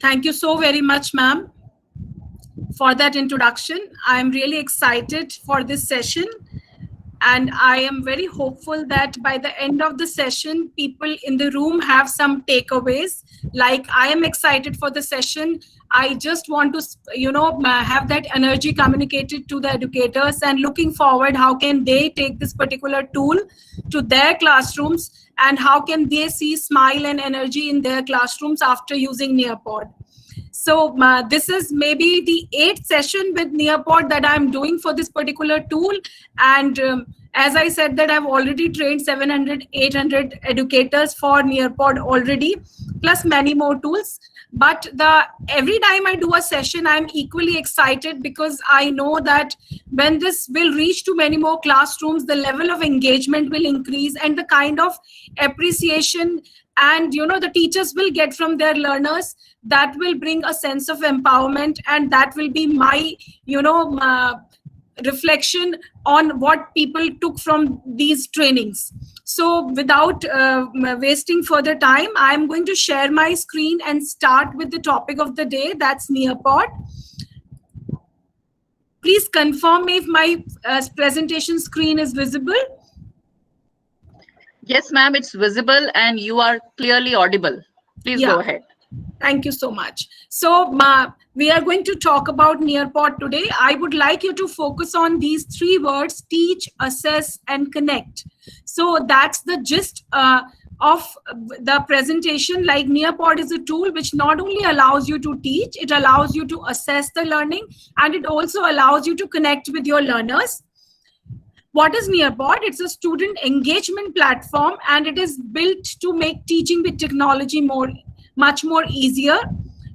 Thank you so very much, ma'am, for that introduction. I'm really excited for this session. And I am very hopeful that by the end of the session, people in the room have some takeaways. Like, I am excited for the session. I just want to, have that energy communicated to the educators and looking forward, how can they take this particular tool to their classrooms and how can they see smile and energy in their classrooms after using Nearpod. So this is maybe the 8th session with Nearpod that I'm doing for this particular tool. And as I said that I've already trained 700, 800 educators for Nearpod already, plus many more tools. But every time I do a session, I'm equally excited because I know that when this will reach to many more classrooms, the level of engagement will increase and the kind of appreciation and the teachers will get from their learners, that will bring a sense of empowerment, and that will be my reflection on what people took from these trainings. So without wasting further time, I'm going to share my screen and start with the topic of the day, that's Nearpod. Please confirm if my presentation screen is visible. Yes, ma'am, it's visible and you are clearly audible. Please go ahead. Thank you so much. So we are going to talk about Nearpod today. I would like you to focus on these 3 words: teach, assess, and connect. So that's the gist of the presentation. Like, Nearpod is a tool which not only allows you to teach, it allows you to assess the learning, and it also allows you to connect with your learners. What is Nearpod? It's a student engagement platform, and it is built to make teaching with technology much more easier.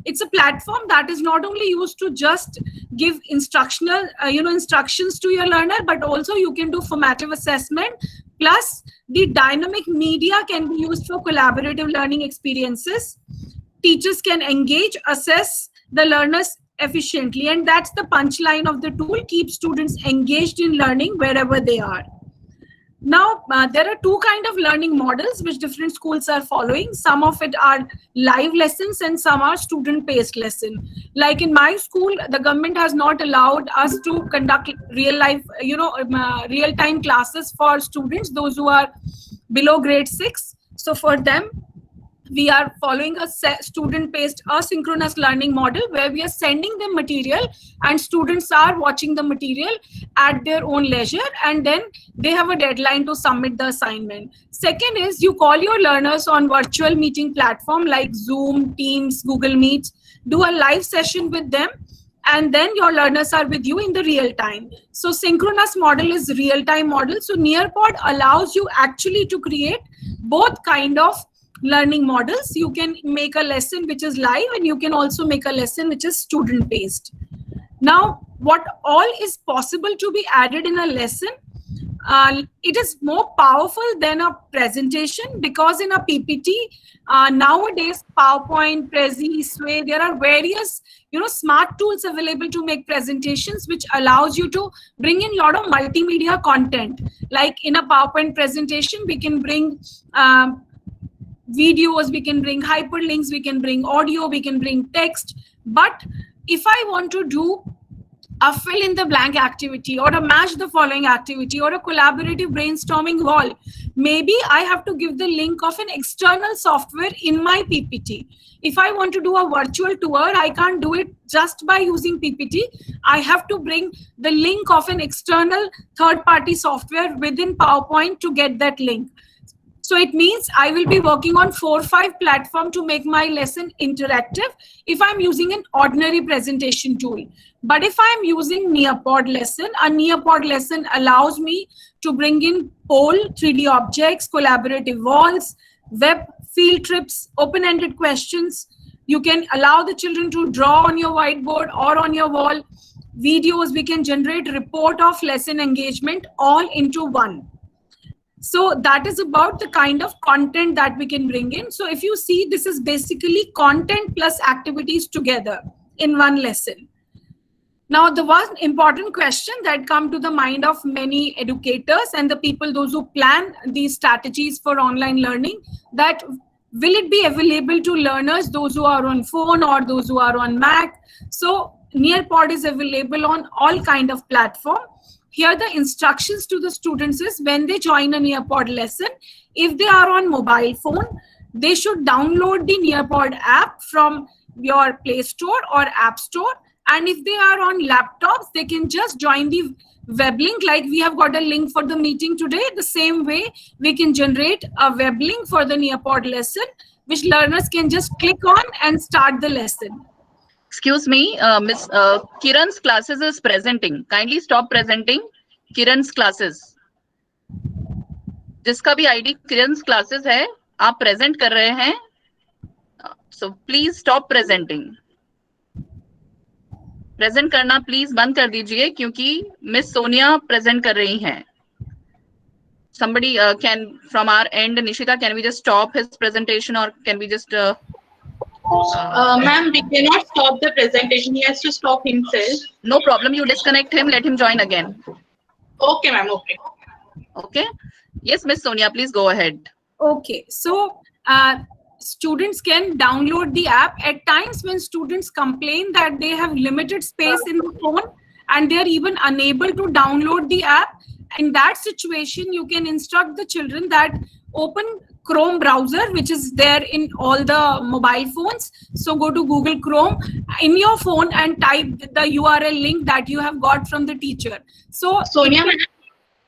It's a platform that is not only used to just give instructional, instructions to your learner, but also you can do formative assessment. Plus, the dynamic media can be used for collaborative learning experiences. Teachers can engage, assess the learners efficiently, and that's the punchline of the tool: keep students engaged in learning wherever they are. Now, there are 2 kinds of learning models which different schools are following. Some of it are live lessons and some are student-paced lesson. Like in my school, the government has not allowed us to conduct real-life, real-time classes for students, those who are below grade 6. So for them, we are following a student-based asynchronous learning model where we are sending them material and students are watching the material at their own leisure, and then they have a deadline to submit the assignment. Second is, you call your learners on virtual meeting platform like Zoom, Teams, Google Meet, do a live session with them, and then your learners are with you in the real time. So synchronous model is real-time model. So Nearpod allows you actually to create both kind of learning models. You can make a lesson which is live, and you can also make a lesson which is student based. Now, what all is possible to be added in a lesson? It is more powerful than a presentation, because in a PPT, nowadays, PowerPoint, Prezi, Sway, there are various smart tools available to make presentations, which allows you to bring in a lot of multimedia content. Like in a PowerPoint presentation, we can bring videos, we can bring hyperlinks, we can bring audio, we can bring text. But if I want to do a fill in the blank activity or a match the following activity or a collaborative brainstorming wall, maybe I have to give the link of an external software in my PPT. If I want to do a virtual tour, I can't do it just by using PPT. I have to bring the link of an external third-party software within PowerPoint to get that link. So it means I will be working on 4 or 5 platforms to make my lesson interactive if I'm using an ordinary presentation tool. But if I'm using Nearpod lesson, a Nearpod lesson allows me to bring in poll, 3D objects, collaborative walls, web field trips, open-ended questions. You can allow the children to draw on your whiteboard or on your wall. Videos, we can generate report of lesson engagement all into one. So that is about the kind of content that we can bring in. So if you see, this is basically content plus activities together in one lesson. Now, the one important question that come to the mind of many educators and the people, those who plan these strategies for online learning, that Will it be available to learners, those who are on phone or those who are on Mac? So Nearpod is available on all kind of platform. Here the instructions to the students is when they join a Nearpod lesson, if they are on mobile phone, they should download the Nearpod app from your Play Store or App Store. And if they are on laptops, they can just join the web link. Like we have got a link for the meeting today. The same way we can generate a web link for the Nearpod lesson, which learners can just click on and start the lesson. Excuse me, Miss Kiran's classes is presenting. Kindly stop presenting Kiran's classes. जिसका भी ID Kiran's classes है, आप present कर रहे हैं. So please stop presenting. Present करना please बंद कर दीजिए क्योंकि Miss Sonia present कर रही हैं. Somebody can from our end, Nishita, can we just stop his presentation or can we just? Ma'am, we cannot stop the presentation. He has to stop himself. No problem. You disconnect him. Let him join again. Okay, ma'am. Okay. Okay. Yes, Miss Sonia, please go ahead. Okay. So students can download the app. At times when students complain that they have limited space in the phone and they are even unable to download the app, in that situation, you can instruct the children that open Chrome browser, which is there in all the mobile phones. So go to Google Chrome in your phone and type the URL link that you have got from the teacher. So Sonia, ma'am.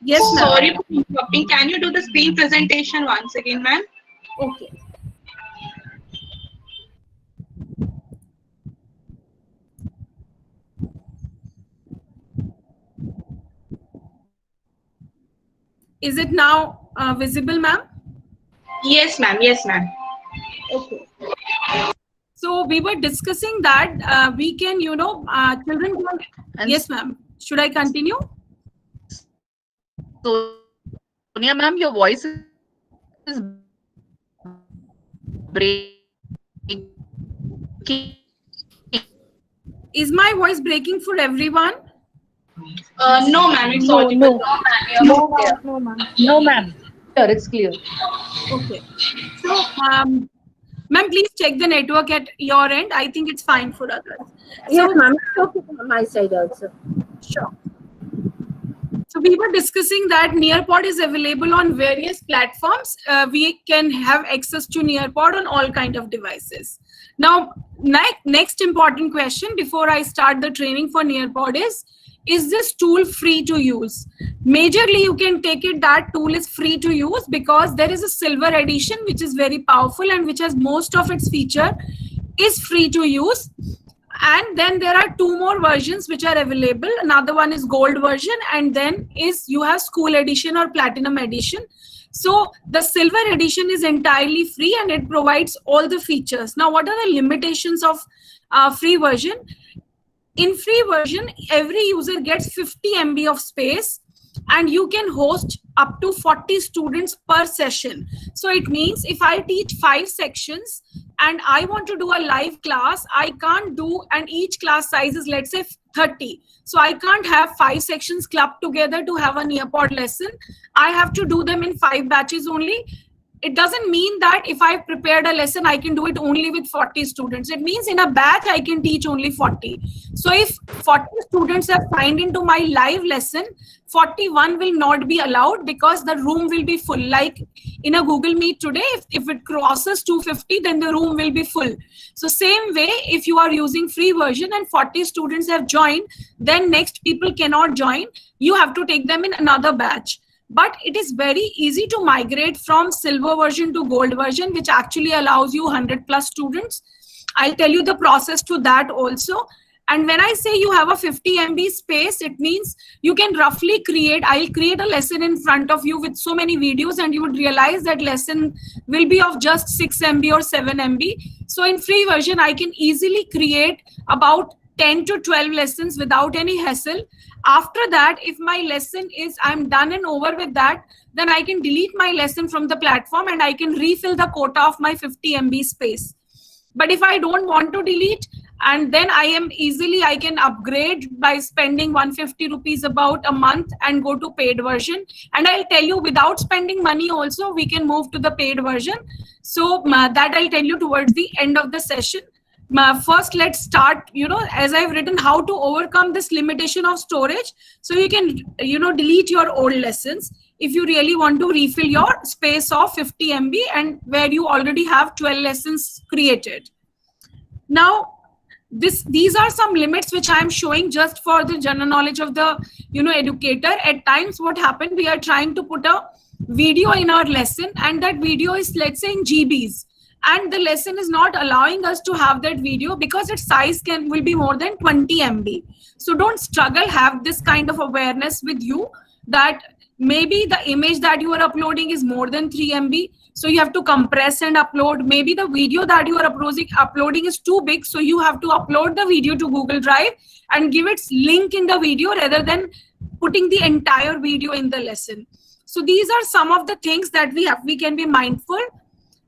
Yes, ma'am. Sorry for interrupting. Can you do the screen presentation once again, ma'am? Okay. Is it now visible, ma'am? Yes, ma'am. Yes, ma'am. Okay. So we were discussing that we can, children can. And Yes, ma'am. Should I continue? So, Sonia, ma'am, your voice is breaking. Is my voice breaking for everyone? No, ma'am. It's No, audible. no. No, ma'am. Sure, it's clear. Okay. So, ma'am, please check the network at your end. I think it's fine for others. Yes, ma'am. It's okay from my side also. Sure. So we were discussing that Nearpod is available on various platforms. We can have access to Nearpod on all kind of devices. Now, next important question before I start the training for Nearpod is this tool free to use? Majorly, you can take it that tool is free to use because there is a silver edition which is very powerful and which has most of its feature is free to use. And then there are two more versions which are available. Another one is gold version, and then you have school edition or platinum edition. So the silver edition is entirely free and it provides all the features. Now, what are the limitations of free version? In free version, every user gets 50 MB of space and you can host up to 40 students per session. So it means if I teach 5 sections and I want to do a live class, I can't do, and each class size is, let's say, 30. So I can't have 5 sections clubbed together to have a Nearpod lesson. I have to do them in 5 batches only. It doesn't mean that if I've prepared a lesson, I can do it only with 40 students. It means in a batch, I can teach only 40. So if 40 students have signed into my live lesson, 41 will not be allowed because the room will be full. Like in a Google Meet today, if it crosses 250, then the room will be full. So same way, if you are using free version and 40 students have joined, then next people cannot join. You have to take them in another batch. But it is very easy to migrate from silver version to gold version, which actually allows you 100+ students. I'll tell you the process to that also. And when I say you have a 50 MB space, it means you can roughly I'll create a lesson in front of you with so many videos and you would realize that lesson will be of just 6 MB or 7 MB. So in free version, I can easily create about 10 to 12 lessons without any hassle. After that, if my lesson is, I'm done and over with that, then I can delete my lesson from the platform and I can refill the quota of my 50 MB space. But if I don't want to delete, And then I can upgrade by spending 150 rupees about a month and go to paid version. And I'll tell you, without spending money also, we can move to the paid version. So that I'll tell you towards the end of the session. First, let's start, as I've written, how to overcome this limitation of storage. So you can, delete your old lessons if you really want to refill your space of 50 MB and where you already have 12 lessons created. Now, these are some limits which I'm showing just for the general knowledge of the, educator. At times, what happened, we are trying to put a video in our lesson, and that video is, let's say, in GBs. And the lesson is not allowing us to have that video because its size will be more than 20 MB. So don't struggle, have this kind of awareness with you that maybe the image that you are uploading is more than 3 MB. So you have to compress and upload. Maybe the video that you are uploading is too big. So you have to upload the video to Google Drive and give its link in the video rather than putting the entire video in the lesson. So these are some of the things that we can be mindful.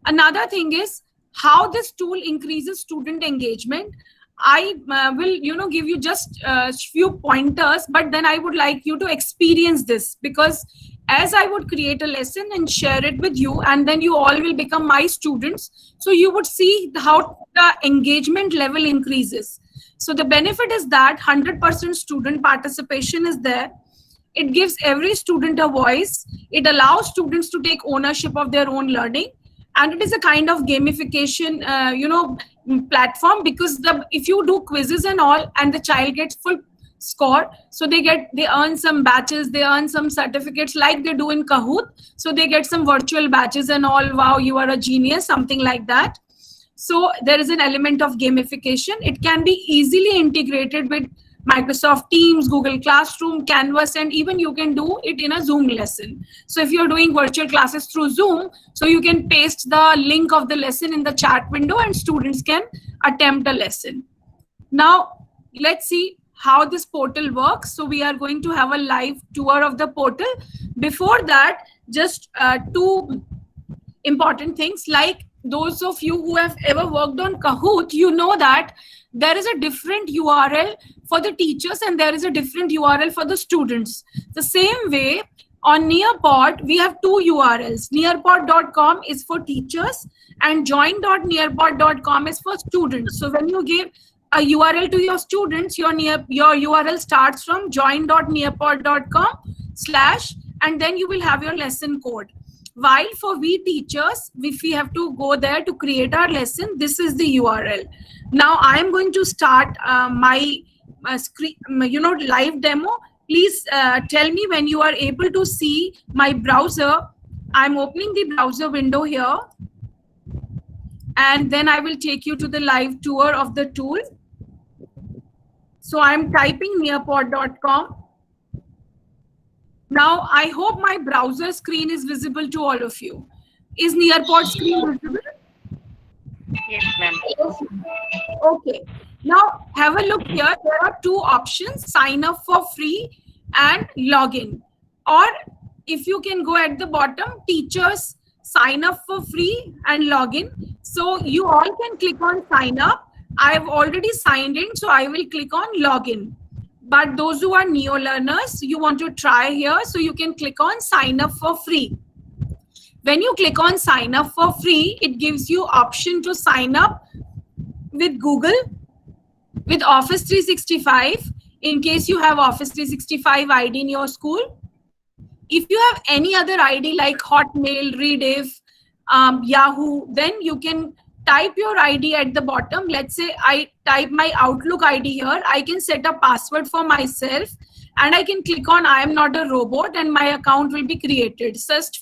Another thing is how this tool increases student engagement. I will, give you just a few pointers, but then I would like you to experience this, because as I would create a lesson and share it with you, and then you all will become my students. So you would see how the engagement level increases. So the benefit is that 100% student participation is there. It gives every student a voice. It allows students to take ownership of their own learning. And it is a kind of gamification, platform, because if you do quizzes and all, and the child gets full score, so they earn some badges, they earn some certificates like they do in Kahoot. So they get some virtual badges and all. Wow, you are a genius, something like that. So there is an element of gamification. It can be easily integrated with Microsoft Teams, Google Classroom, Canvas, and even you can do it in a Zoom lesson. So if you're doing virtual classes through Zoom, so you can paste the link of the lesson in the chat window and students can attempt a lesson. Now, let's see how this portal works. So we are going to have a live tour of the portal. Before that, just two important things, like those of you who have ever worked on Kahoot, you know that there is a different URL for the teachers and there is a different URL for the students. The same way on Nearpod, we have two URLs. Nearpod.com is for teachers and join.nearpod.com is for students. So when you give a URL to your students, your URL starts from join.nearpod.com/ and then you will have your lesson code. While for we teachers, if we have to go there to create our lesson, this is the URL. Now I am going to start my screen, live demo. Please tell me when you are able to see my browser. I'm opening the browser window here, and then I will take you to the live tour of the tool. So I'm typing nearpod.com. Now, I hope my browser screen is visible to all of you. Is Nearpod screen visible? Yes, ma'am. Okay. Now, have a look here. There are two options, sign up for free and login. Or if you can go at the bottom, teachers sign up for free and login. So you all can click on sign up. I've already signed in, so I will click on login. But those who are neo learners, you want to try here, so you can click on sign up for free. When you click on sign up for free, it gives you option to sign up with Google, with Office 365, in case you have Office 365 ID in your school. If you have any other ID like Hotmail, Rediff, Yahoo, then you can type your ID at the bottom. Let's say I type my Outlook ID here. I can set a password for myself and I can click on I am not a robot and my account will be created. Just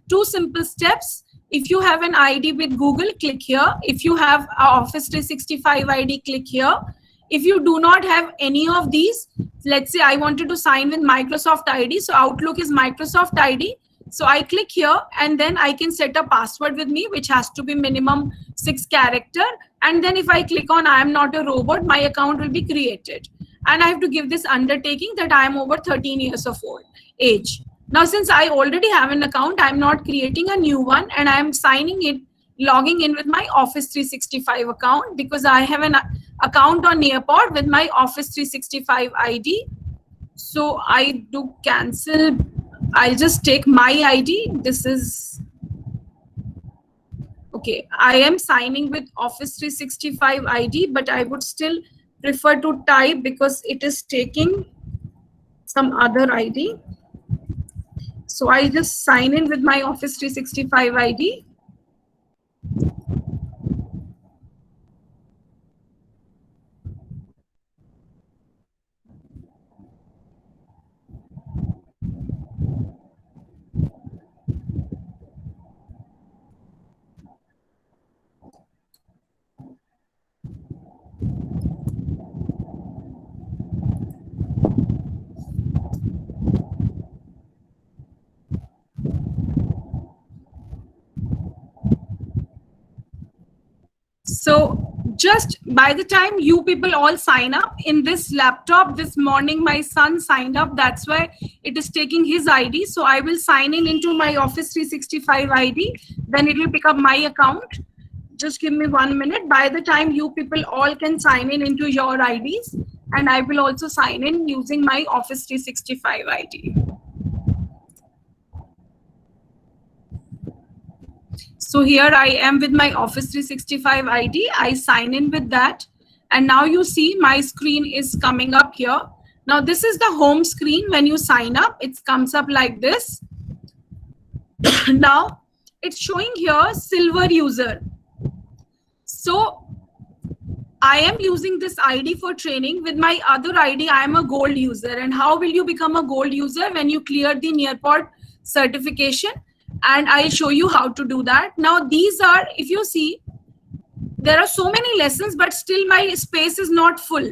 two simple steps. If you have an ID with Google, click here. If you have Office 365 ID, click here. If you do not have any of these, let's say I wanted to sign with Microsoft ID. So Outlook is Microsoft ID. So I click here and then I can set a password with me, which has to be minimum 6 characters. And then if I click on I am not a robot, my account will be created. And I have to give this undertaking that I am over 13 years of age. Now, since I already have an account, I'm not creating a new one and I'm signing it logging in with my Office 365 account because I have an account on Nearpod with my Office 365 ID. So I do cancel. I'll just take my ID. This is, okay, I am signing with Office 365 ID, but I would still prefer to type because it is taking some other ID. So I just sign in with my Office 365 ID. So just by the time you people all sign up in this laptop, this morning my son signed up. That's why it is taking his ID. So I will sign in into my Office 365 ID. Then it will pick up my account. Just give me 1 minute. By the time you people all can sign in into your IDs, and I will also sign in using my Office 365 ID. So here I am with my Office 365 ID. I sign in with that. And now you see my screen is coming up here. Now this is the home screen. When you sign up, it comes up like this. Now it's showing here silver user. So I am using this ID for training. With my other ID, I am a gold user. And how will you become a gold user? When you clear the Nearpod certification. And I'll show you how to do that. Now these are, if you see, there are so many lessons, but still my space is not full.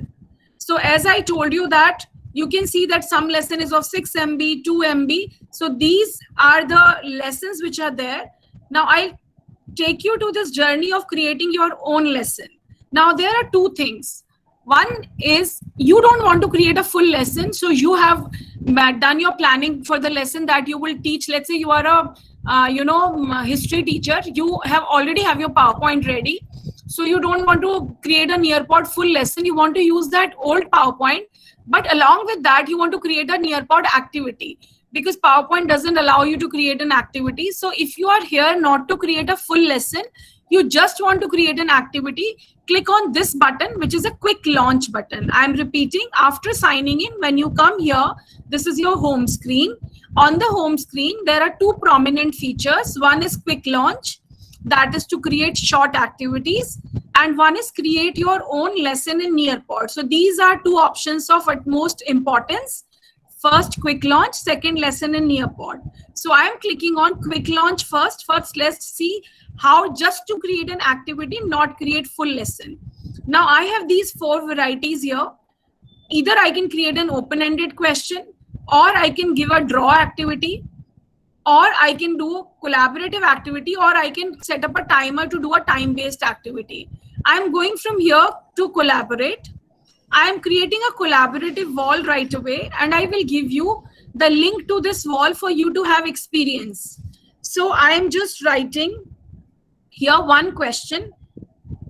So as I told you that, you can see that some lesson is of 6 MB, 2 MB. So these are the lessons which are there. Now I'll take you to this journey of creating your own lesson. Now there are two things. One is you don't want to create a full lesson. So you have done your planning for the lesson that you will teach. Let's say you are a history teacher. You have already have your PowerPoint ready. So you don't want to create a Nearpod full lesson. You want to use that old PowerPoint. But along with that, you want to create a Nearpod activity because PowerPoint doesn't allow you to create an activity. So if you are here not to create a full lesson, you just want to create an activity, click on this button, which is a quick launch button. I'm repeating, after signing in, when you come here, this is your home screen. On the home screen, there are two prominent features. One is quick launch, that is to create short activities. And one is create your own lesson in Nearpod. So these are two options of utmost importance. First, quick launch, second, lesson in Nearpod. So I'm clicking on quick launch first. First, let's see how just to create an activity, not create full lesson. Now I have these four varieties here. Either I can create an open-ended question, or I can give a draw activity, or I can do a collaborative activity, or I can set up a timer to do a time-based activity. I'm going from here to collaborate. I am creating a collaborative wall right away, and I will give you the link to this wall for you to have experience. So I am just writing here one question: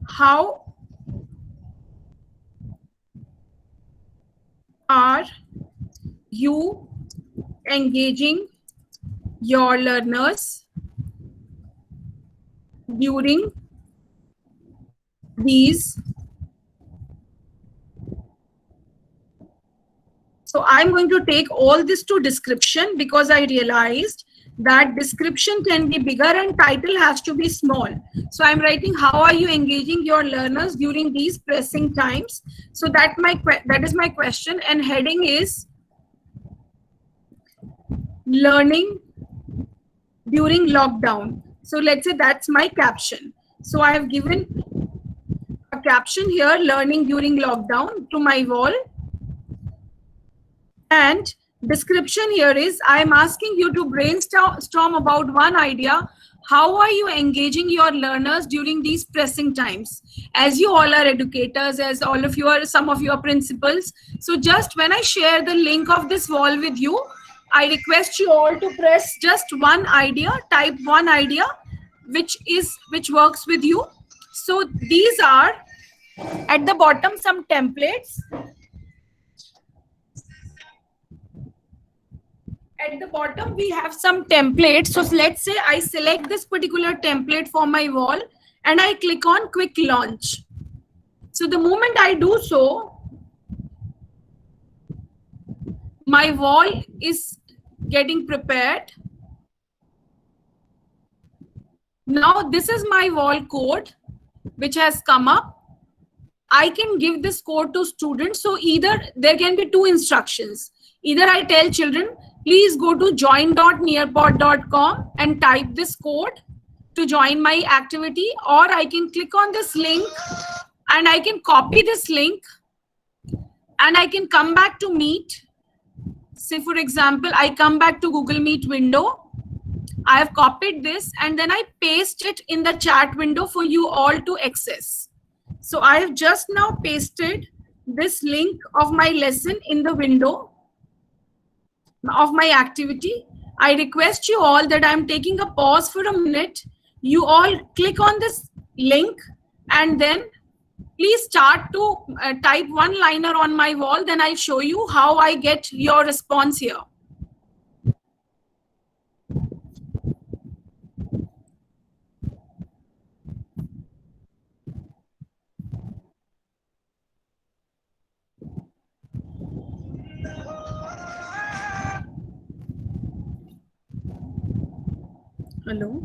how are you engaging your learners during these? So I'm going to take all this to description because I realized that description can be bigger and title has to be small. So I'm writing, how are you engaging your learners during these pressing times? So that is my question, and heading is learning during lockdown. So let's say that's my caption. So I have given a caption here, learning during lockdown, to my wall. And description here is, I am asking you to brainstorm about one idea. How are you engaging your learners during these pressing times? As you all are educators, as all of you are, some of you are principals. So just when I share the link of this wall with you, I request you all to press just one idea, type one idea, which works with you. So these are at the bottom some templates. At the bottom we have some templates. So let's say I select this particular template for my wall and I click on quick launch. So the moment I do so, my wall is getting prepared. Now this is my wall code which has come up. I can give this code to students. So either there can be two instructions. Either I tell children, please go to join.nearpod.com and type this code to join my activity, or I can click on this link and I can copy this link and I can come back to Meet. Say for example, I come back to Google Meet window. I have copied this and then I paste it in the chat window for you all to access. So I have just now pasted this link of my lesson in the window of my activity. I request you all that I'm taking a pause for a minute. You all click on this link and then please start to type one-liner on my wall. Then I'll show you how I get your response here. Hello.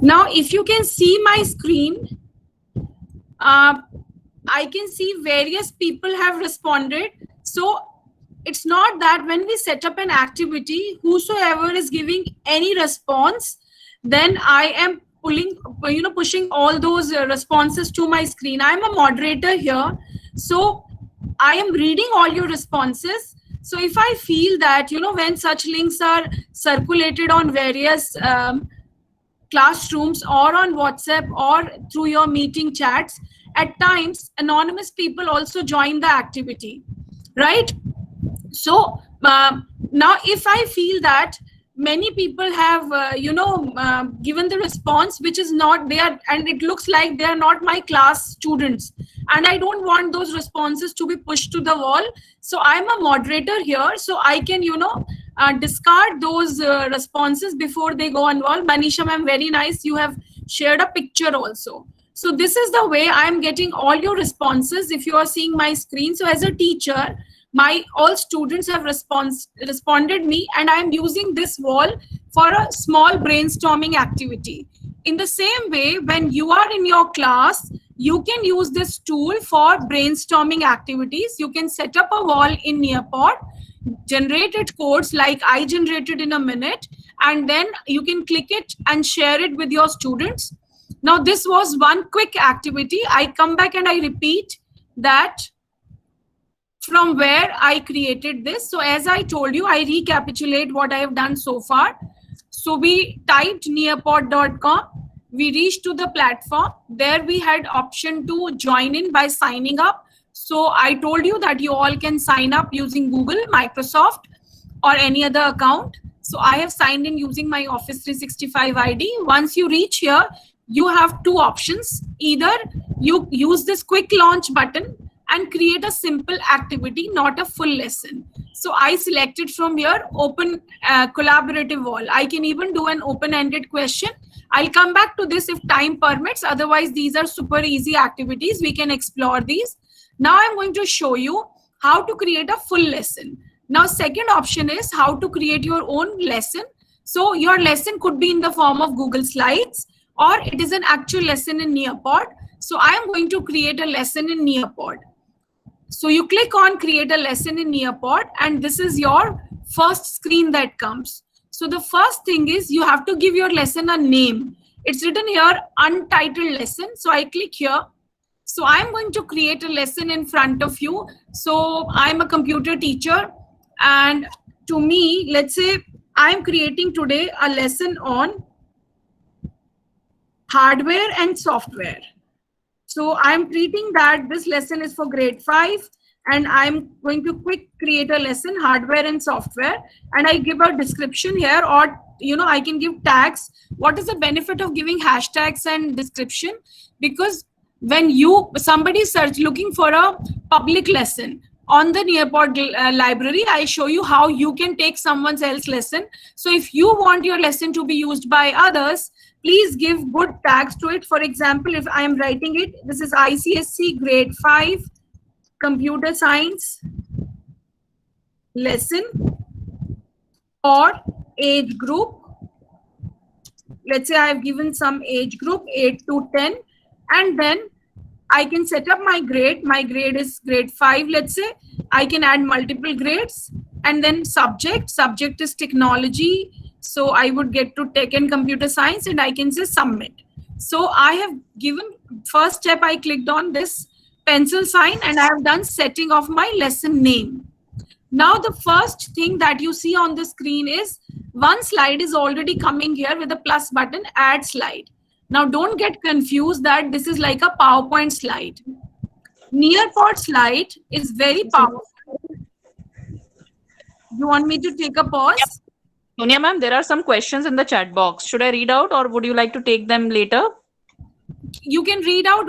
Now, if you can see my screen, I can see various people have responded. So it's not that when we set up an activity, whosoever is giving any response, then I am pushing all those responses to my screen. I'm a moderator here. So I am reading all your responses. So if I feel that, when such links are circulated on various classrooms or on WhatsApp or through your meeting chats, at times anonymous people also join the activity, right? So now if I feel that many people have given the response which is not there and it looks like they are not my class students, and I don't want those responses to be pushed to the wall, so I'm a moderator here, so I can discard those responses before they go on wall. Manisha ma'am, very nice, you have shared a picture also. So this is the way I'm getting all your responses if you are seeing my screen. So as a teacher, all students have responded me, and I'm using this wall for a small brainstorming activity. In the same way, when you are in your class, you can use this tool for brainstorming activities. You can set up a wall in Nearpod, generated codes like I generated in a minute, and then you can click it and share it with your students. Now, this was one quick activity. I come back and I repeat that from where I created this. So as I told you, I recapitulate what I have done so far. So we typed nearpod.com. We reached to the platform. There we had option to join in by signing up. So I told you that you all can sign up using Google, Microsoft, or any other account. So I have signed in using my Office 365 ID. Once you reach here, you have two options. Either you use this quick launch button and create a simple activity, not a full lesson. So I selected from here open collaborative wall. I can even do an open-ended question. I'll come back to this if time permits. Otherwise, these are super easy activities. We can explore these. Now I'm going to show you how to create a full lesson. Now, second option is how to create your own lesson. So your lesson could be in the form of Google Slides, or it is an actual lesson in Nearpod. So I am going to create a lesson in Nearpod. So you click on create a lesson in Nearpod, and this is your first screen that comes. So the first thing is you have to give your lesson a name. It's written here untitled lesson. So I click here. So I'm going to create a lesson in front of you. So I'm a computer teacher, and to me, let's say I'm creating today a lesson on hardware and software. So I'm treating that this lesson is for grade 5, and I'm going to quick create a lesson hardware and software, and I give a description here, or I can give tags. What is the benefit of giving hashtags and description? Because when somebody search looking for a public lesson on the Nearpod library, I show you how you can take someone else's lesson. So if you want your lesson to be used by others, please give good tags to it. For example, if I am writing it, this is ICSE grade 5 computer science lesson or age group. Let's say I have given some age group 8 to 10, and then I can set up my grade. My grade is grade 5, let's say. I can add multiple grades, and then subject is technology. So I would get to tech and computer science, and I can say submit. So I have given first step, I clicked on this pencil sign, and I have done setting of my lesson name. Now the first thing that you see on the screen is one slide is already coming here with a plus button, add slide. Now don't get confused that this is like a PowerPoint slide. Nearpod slide is very powerful. You want me to take a pause? Yep. Sonia ma'am, there are some questions in the chat box. Should I read out, or would you like to take them later? You can read out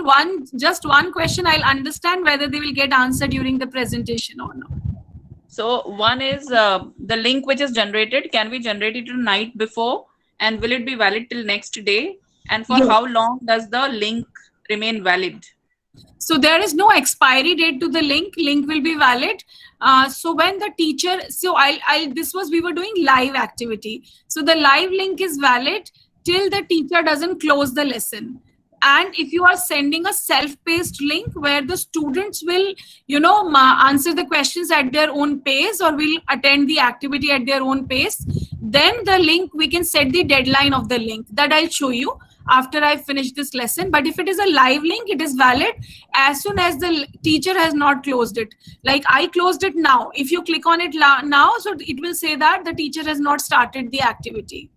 just one question. I'll understand whether they will get answered during the presentation or not. So one is the link which is generated. Can we generate it the night before? And will it be valid till next day? And for how long does the link remain valid? So there is no expiry date to the link. Link will be valid. So when the teacher, we were doing live activity. So the live link is valid till the teacher doesn't close the lesson. And if you are sending a self-paced link where the students will, answer the questions at their own pace, or will attend the activity at their own pace, then the link, we can set the deadline of the link. That I'll show you after I finish this lesson. But if it is a live link, it is valid as soon as the teacher has not closed it. Like I closed it now. If you click on it now, so it will say that the teacher has not started the activity.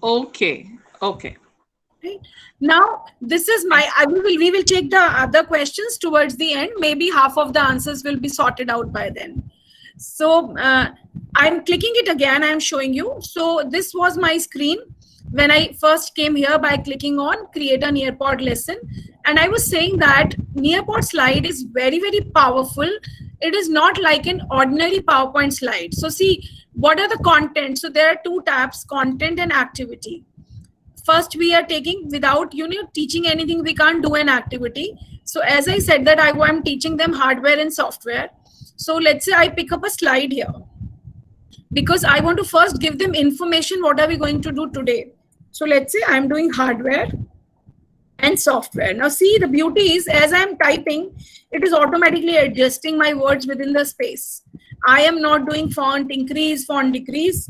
Okay. Right. Now, this is we will take the other questions towards the end. Maybe half of the answers will be sorted out by then. So I'm clicking it again. I'm showing you. So this was my screen when I first came here by clicking on create a Nearpod lesson. And I was saying that Nearpod slide is very, very powerful. It is not like an ordinary PowerPoint slide. So see, what are the content? So there are two tabs, content and activity. First, we are taking without teaching anything, we can't do an activity. So as I said that I'm teaching them hardware and software. So let's say I pick up a slide here, because I want to first give them information. What are we going to do today? So let's say I'm doing hardware and software. Now see, the beauty is as I'm typing, it is automatically adjusting my words within the space. I am not doing font increase, font decrease.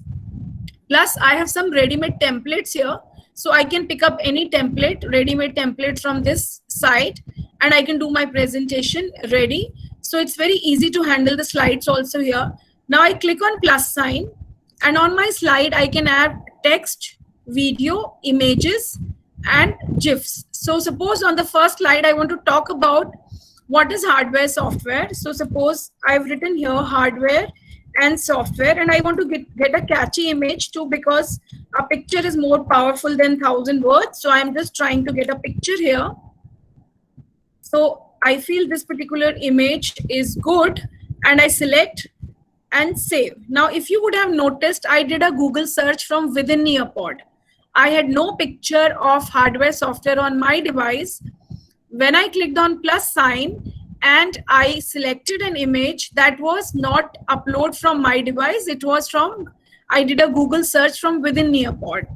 Plus I have some ready-made templates here. So I can pick up any template, ready-made template from this site, and I can do my presentation ready. So it's very easy to handle the slides also here. Now I click on plus sign, and on my slide, I can add text, video, images, and GIFs. So suppose on the first slide, I want to talk about what is hardware, software. So suppose I've written here hardware and software, and I want to get a catchy image too, because a picture is more powerful than 1,000 words. So I'm just trying to get a picture here. So I feel this particular image is good, and I select and save. Now, if you would have noticed, I did a Google search from within Nearpod. I had no picture of hardware software on my device. When I clicked on plus sign and I selected an image, that was not upload from my device. It was from, I did a Google search from within Nearpod.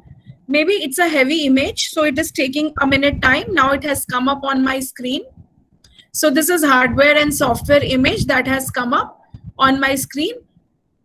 Maybe it's a heavy image, so it is taking a minute time. Now it has come up on my screen. So this is hardware and software image that has come up on my screen.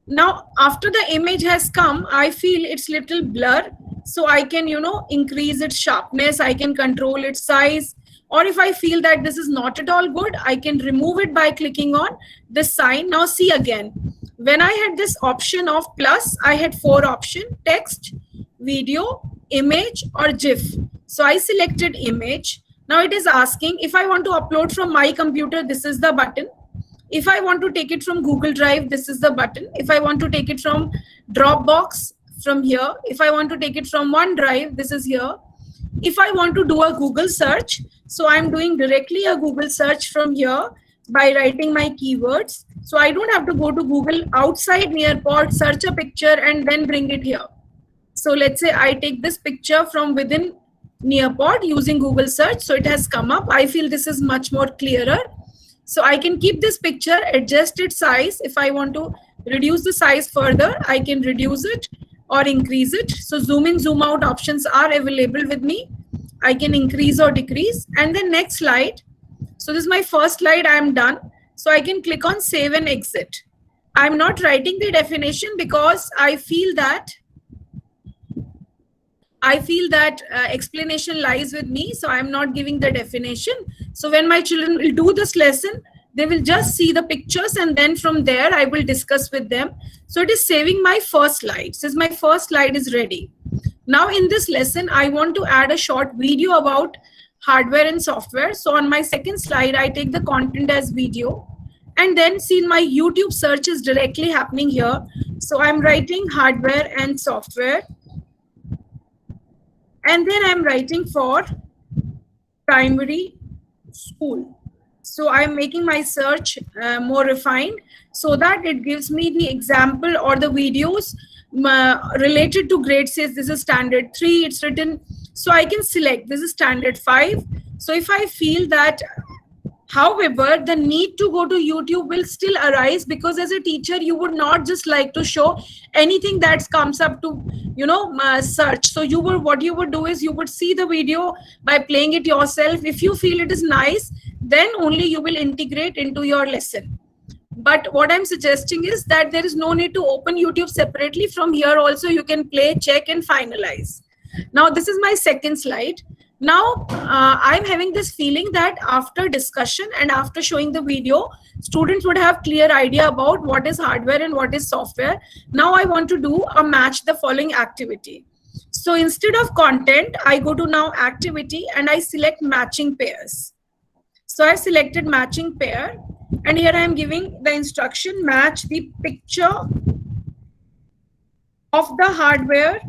Now, after the image has come, I feel it's little blur. So I can, increase its sharpness. I can control its size. Or if I feel that this is not at all good, I can remove it by clicking on this sign. Now see again, when I had this option of plus, I had 4 options: text, video, image, or GIF. So I selected image. Now it is asking if I want to upload from my computer, this is the button. If I want to take it from Google Drive, this is the button. If I want to take it from Dropbox, from here. If I want to take it from OneDrive, this is here. If I want to do a Google search, so I'm doing directly a Google search from here by writing my keywords. So I don't have to go to Google outside Nearpod, search a picture, and then bring it here. So let's say I take this picture from within Nearpod using Google search. So it has come up. I feel this is much more clearer. So I can keep this picture, adjust its size. If I want to reduce the size further, I can reduce it or increase it. So zoom in, zoom out options are available with me. I can increase or decrease. And then next slide. So this is my first slide. I am done. So I can click on save and exit. I'm not writing the definition because I feel that explanation lies with me. So I'm not giving the definition. So when my children will do this lesson, they will just see the pictures, and then from there I will discuss with them. So it is saving my first slide. Since my first slide is ready. Now in this lesson, I want to add a short video about hardware and software. So on my second slide, I take the content as video, and then see my YouTube search is directly happening here. So I'm writing hardware and software. And then I'm writing for primary school. So I'm making my search more refined so that it gives me the example or the videos related to grade. Says this is standard 3, it's written. So I can select this is standard 5. So if I feel that, however, the need to go to YouTube will still arise, because as a teacher, you would not just like to show anything that comes up to, search. So what you would do is you would see the video by playing it yourself. If you feel it is nice, then only you will integrate into your lesson. But what I'm suggesting is that there is no need to open YouTube separately. From here also you can play, check, and finalize. Now this is my second slide. Now I'm having this feeling that after discussion and after showing the video, students would have clear idea about what is hardware and what is software. Now I want to do a match the following activity. So instead of content, I go to now activity and I select matching pairs. So I've selected matching pair, and here I am giving the instruction: match the picture of the hardware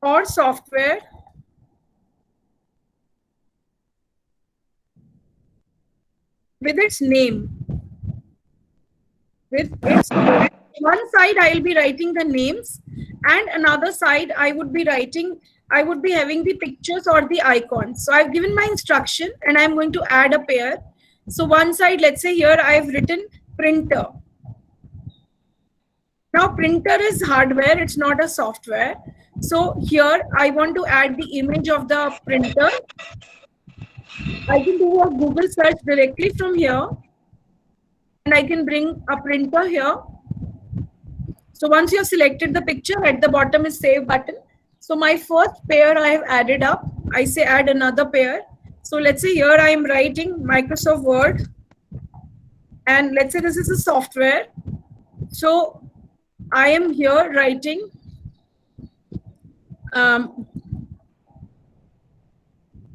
or software with its name. With its name. One side I will be writing the names, and another side I would be having the pictures or the icons. So I've given my instruction and I'm going to add a pair. So one side, let's say here I've written printer. Now printer is hardware, it's not a software. So here I want to add the image of the printer. I can do a Google search directly from here, and I can bring a printer here. So once you have selected the picture, at the bottom is save button. So my first pair I have added up. I say add another pair. So let's say here I am writing Microsoft Word, and let's say this is a software. So I am here writing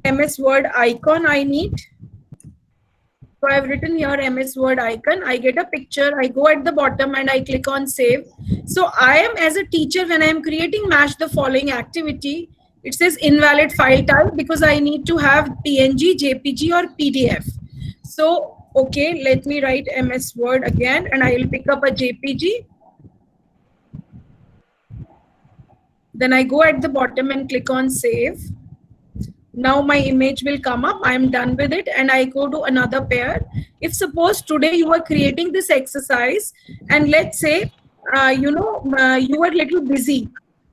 MS Word icon I need. So I've written here MS Word icon. I get a picture. I go at the bottom and I click on save. So I am, as a teacher, when I am creating match the following activity, it says invalid file type because I need to have PNG, JPG, or PDF. So So, okay, let me write MS Word again, and I will pick up a JPG. Then I go at the bottom and click on save. Now my image will come up. I am done with it, and I go to another pair. If suppose today you are creating this exercise, and let's say you were a little busy,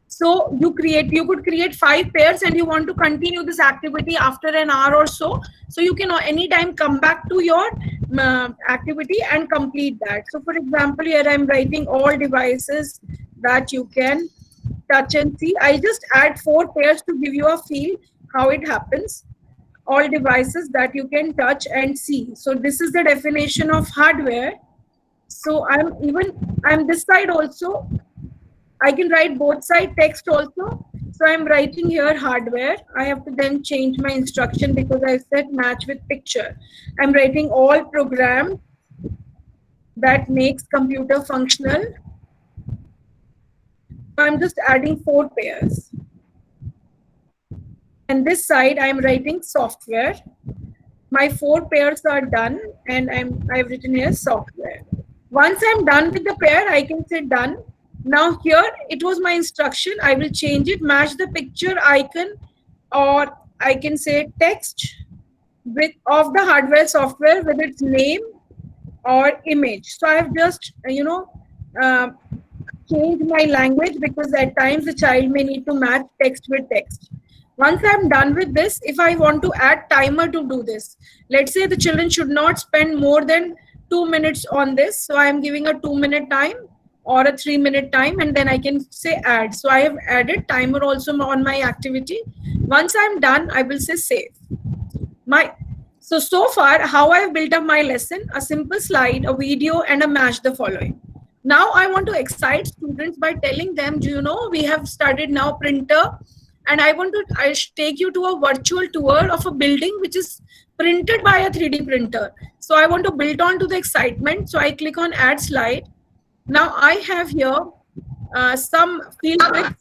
so you could create 5 pairs, and you want to continue this activity after an hour or so. So you can anytime come back to your activity and complete that. So for example, here I'm writing all devices that you can touch and see. I just add 4 pairs to give you a feel how it happens. All devices that you can touch and see. So this is the definition of hardware. So I'm this side also. I can write both side text also. So I'm writing here hardware. I have to then change my instruction because I said match with picture. I'm writing all program that makes computer functional. I'm just adding 4 pairs. And this side I'm writing software. My 4 pairs are done, and I've written here software. Once I'm done with the pair, I can say done. Now here it was my instruction. I will change it, match the picture icon, or I can say text of the hardware software with its name or image. So I have just change my language because at times the child may need to match text with text. Once I'm done with this, if I want to add timer to do this, let's say the children should not spend more than 2 minutes on this. So I'm giving a 2-minute time or a 3-minute time, and then I can say add. So I have added timer also on my activity. Once I'm done, I will say save. So far, how I have built up my lesson: a simple slide, a video, and a match the following. Now I want to excite students by telling them, do you know, we have started now printer, and I take you to a virtual tour of a building which is printed by a 3D printer. So I want to build on to the excitement. So I click on add slide. Now I have here some field trips.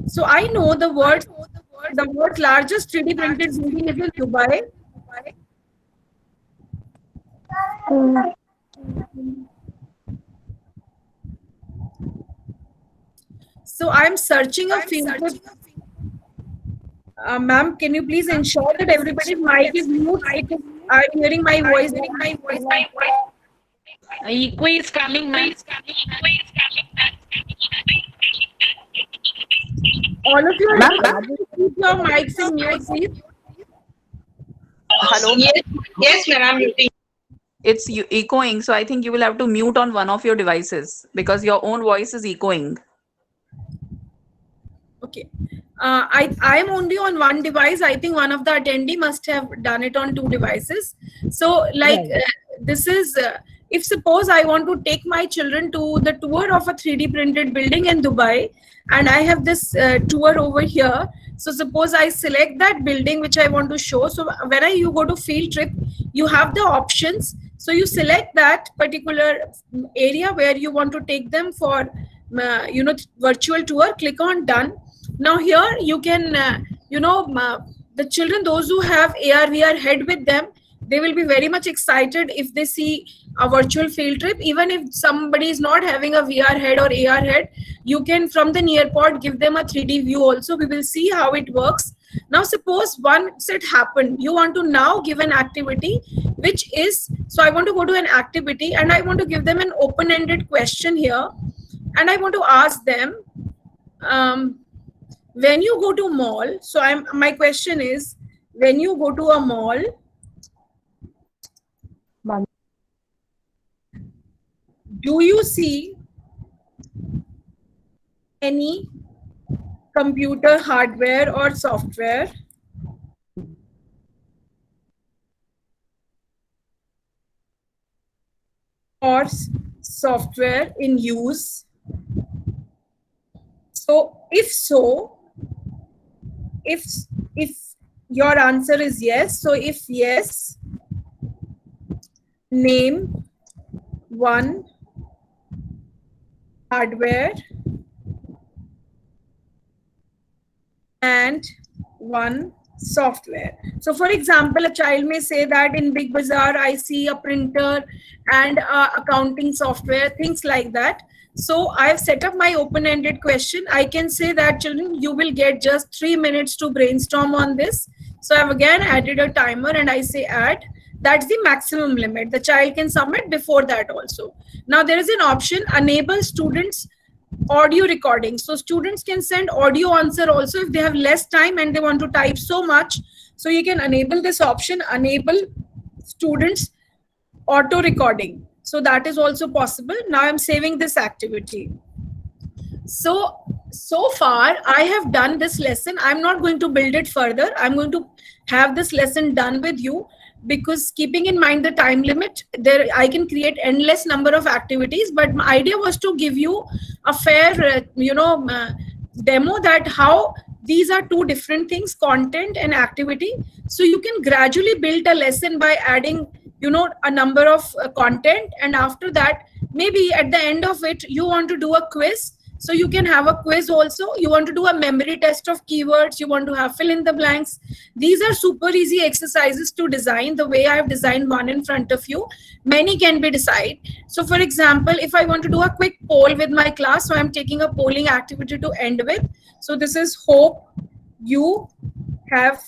So I know the world's largest 3D printed building is in Dubai. So I'm searching a field trip. Ma'am, can you please ensure that everybody's mic is mute? I'm hearing my voice. Echo is coming, ma'am. All of you, keep your mics in mute, please. Hello. Yes, ma'am. I'm muting. It's echoing, so I think you will have to mute on one of your devices because your own voice is echoing. Okay. I'm only on one device. I think one of the attendee must have done it on 2 devices. So this is, if suppose I want to take my children to the tour of a 3D printed building in Dubai, and I have this tour over here. So suppose I select that building which I want to show. So when you go to field trip, you have the options. So you select that particular area where you want to take them for, virtual tour, click on done. Now here you can, the children, those who have AR, VR head with them, they will be very much excited if they see a virtual field trip. Even if somebody is not having a VR head or AR head, you can from the Nearpod give them a 3D view also. We will see how it works. Now suppose once it happened, you want to now give an activity, which is, so I want to go to an activity and I want to give them an open-ended question here. And I want to ask them, when you go to mall, so my question is, when you go to a mall, do you see any computer hardware or software? Or software in use? So if so, if your answer is yes, so if yes, name one hardware and one software. So for example, a child may say that in Big Bazaar, I see a printer and accounting software, things like that. So I've set up my open-ended question. I can say that children, you will get just 3 minutes to brainstorm on this. So I've again added a timer and I say add. That's the maximum limit. The child can submit before that also. Now there is an option, enable students audio recording. So students can send audio answer also if they have less time and they want to type so much. So you can enable this option, enable students auto recording. So that is also possible. Now I'm saving this activity. So far I have done this lesson. I'm not going to build it further. I'm going to have this lesson done with you, because keeping in mind the time limit, there I can create endless number of activities, but my idea was to give you a fair demo that how these are two different things, content and activity. So you can gradually build a lesson by adding a number of content, and after that maybe at the end of it you want to do a quiz. So you can have a quiz also. You want to do a memory test of keywords. You want to have fill in the blanks. These are super easy exercises to design the way I have designed one in front of you. Many can be decided. So for example, if I want to do a quick poll with my class, so I'm taking a polling activity to end with. So this is, hope you have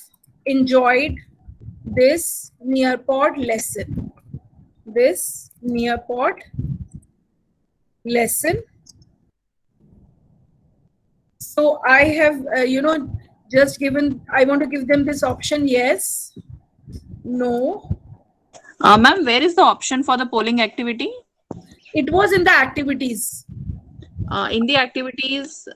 enjoyed this Nearpod lesson. This Nearpod lesson. So I have, just given, I want to give them this option, yes, no. Ma'am, where is the option for the polling activity? It was in the activities. In the activities.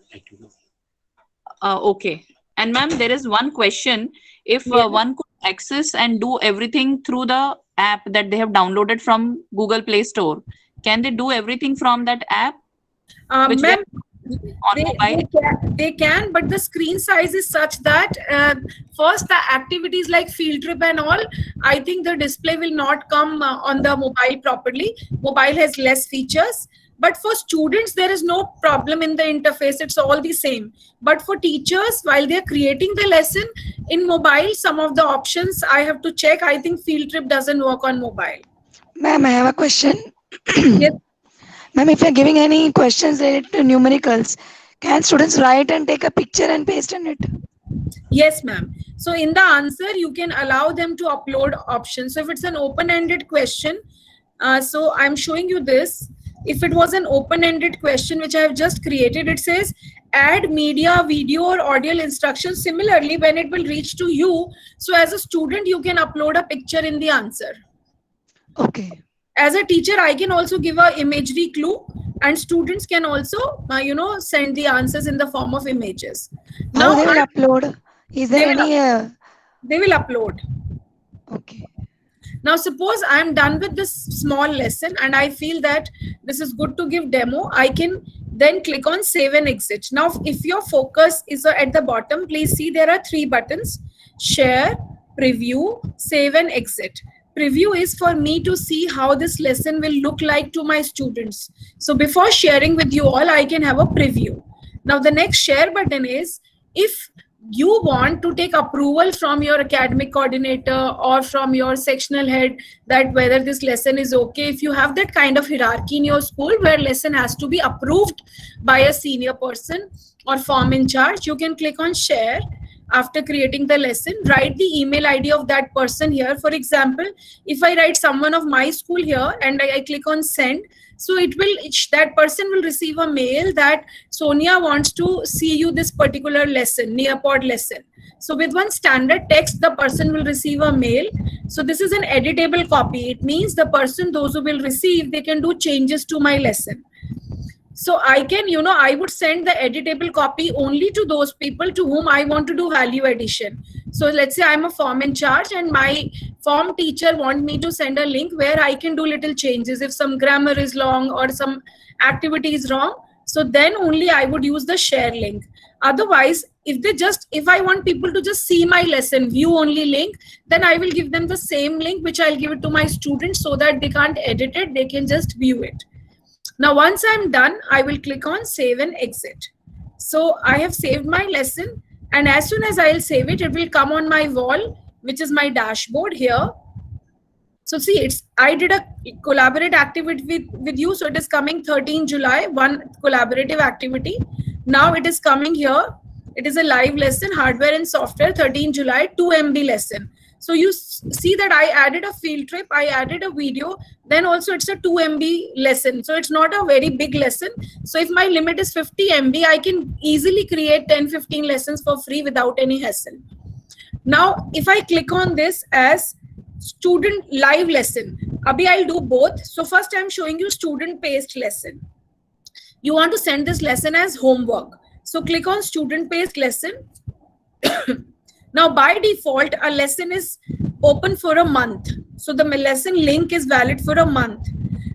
Okay. And ma'am, there is one question. If one could access and do everything through the app that they have downloaded from Google Play Store, can they do everything from that app? Ma'am, On they can, but the screen size is such that first the activities like field trip and all, I think the display will not come on the mobile properly. Mobile has less features, but for students there is no problem in the interface. It's all the same. But for teachers, while they're creating the lesson in mobile, some of the options I have to check. I think field trip doesn't work on mobile. Ma'am, I have a question. Yes. Ma'am, if you're giving any questions related to numericals, can students write and take a picture and paste in it? Yes, ma'am. So in the answer, you can allow them to upload options. So if it's an open-ended question, so I'm showing you this. If it was an open-ended question, which I have just created, it says add media, video or audio instructions. Similarly, when it will reach to you, so as a student, you can upload a picture in the answer. Okay. As a teacher, I can also give a imagery clue, and students can also, send the answers in the form of images. Now they will upload. Is there any? They will upload. Okay. Now, suppose I'm done with this small lesson and I feel that this is good to give demo. I can then click on save and exit. Now, if your focus is at the bottom, please see there are 3 buttons: share, preview, save and exit. Preview is for me to see how this lesson will look like to my students. So before sharing with you all, I can have a preview. Now the next share button is if you want to take approval from your academic coordinator or from your sectional head that whether this lesson is okay. If you have that kind of hierarchy in your school where lesson has to be approved by a senior person or form in charge, you can click on share. After creating the lesson, write the email ID of that person here. For example, if I write someone of my school here and I click on send, so that person will receive a mail that Sonia wants to see you this particular lesson, Nearpod lesson. So with one standard text, the person will receive a mail. So this is an editable copy. It means the person, those who will receive, they can do changes to my lesson. So I can, I would send the editable copy only to those people to whom I want to do value addition. So let's say I'm a form in charge and my form teacher want me to send a link where I can do little changes. If some grammar is wrong or some activity is wrong, so then only I would use the share link. Otherwise, if I want people to just see my lesson, view only link, then I will give them the same link, which I'll give it to my students so that they can't edit it, they can just view it. Now, once I'm done, I will click on save and exit. So I have saved my lesson And as soon as I'll save it, it will come on my wall, which is my dashboard here. So see, I did a collaborate activity with you. So it is coming 13 July, one collaborative activity. Now it is coming here. It is a live lesson, hardware and software, 13 July, 2 MB lesson. So you see that I added a field trip, I added a video, then also it's a 2 MB lesson. So it's not a very big lesson. So if my limit is 50 MB, I can easily create 10-15 lessons for free without any hassle. Now, if I click on this as student live lesson, Abhi, I'll do both. So first I'm showing you student paced lesson. You want to send this lesson as homework. So click on student paced lesson. Now by default, a lesson is open for a month. So the lesson link is valid for a month.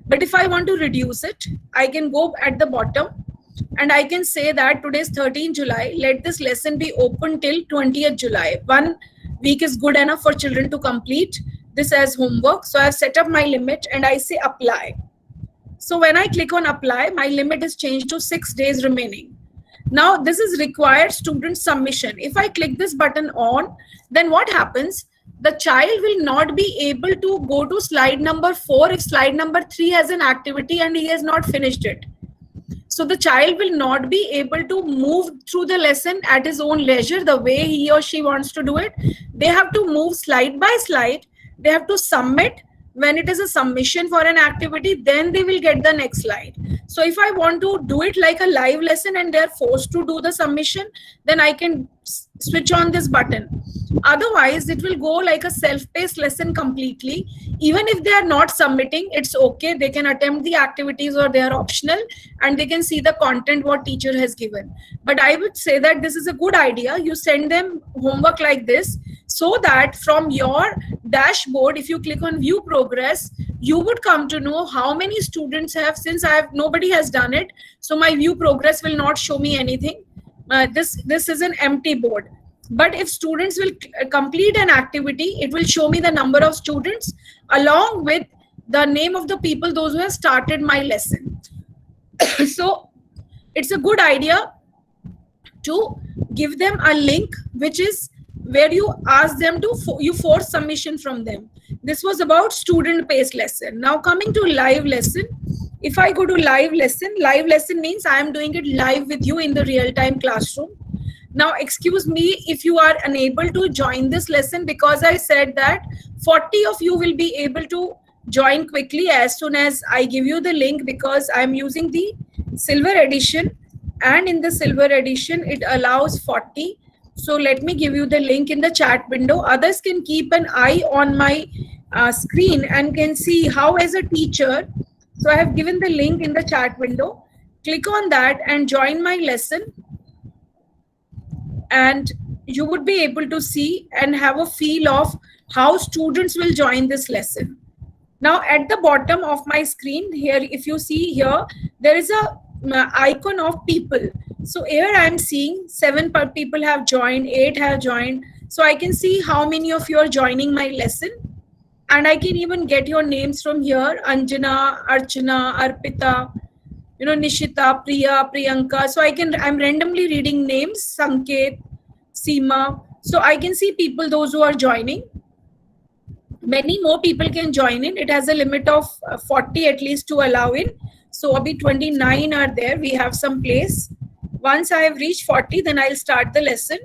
But if I want to reduce it, I can go at the bottom and I can say that today is 13 July. Let this lesson be open till 20th July. 1 week is good enough for children to complete this as homework. So I've set up my limit and I say apply. So when I click on apply, my limit is changed to 6 days remaining. Now this is required student submission. If I click this button on, then what happens? The child will not be able to go to slide number 4 if slide number 3 has an activity and he has not finished it. So the child will not be able to move through the lesson at his own leisure, the way he or she wants to do it. They have to move slide by slide. They have to submit. When it is a submission for an activity, then they will get the next slide. So if I want to do it like a live lesson and they're forced to do the submission, then I can switch on this button. Otherwise, it will go like a self-paced lesson completely. Even if they are not submitting, it's okay. They can attempt the activities or they are optional and they can see the content what teacher has given. But I would say that this is a good idea. You send them homework like this so that from your dashboard, if you click on view progress, you would come to know how many students have, since nobody has done it. So my view progress will not show me anything. This is an empty board. But if students will complete an activity, it will show me the number of students along with the name of the people, those who have started my lesson. So it's a good idea to give them a link, which is where you ask them to, you force submission from them. This was about student-paced lesson. Now coming to live lesson. If I go to live lesson means I am doing it live with you in the real-time classroom. Now, excuse me if you are unable to join this lesson because I said that 40 of you will be able to join quickly as soon as I give you the link, because I'm using the silver edition, and in the silver edition, it allows 40. So let me give you the link in the chat window. Others can keep an eye on my screen and can see how as a teacher. So I have given the link in the chat window. Click on that and join my lesson. And you would be able to see and have a feel of how students will join this lesson. Now at the bottom of my screen here, if you see here, there is a icon of people. So here I'm seeing 7 people have joined, 8 have joined. So I can see how many of you are joining my lesson. And I can even get your names from here. Anjana, Archana, Arpita, Nishita, Priya, Priyanka. So I'm randomly reading names, Sanket, Seema. So I can see people, those who are joining. Many more people can join in. It has a limit of 40 at least to allow in. So abhi 29 are there. We have some place. Once I have reached 40, then I'll start the lesson.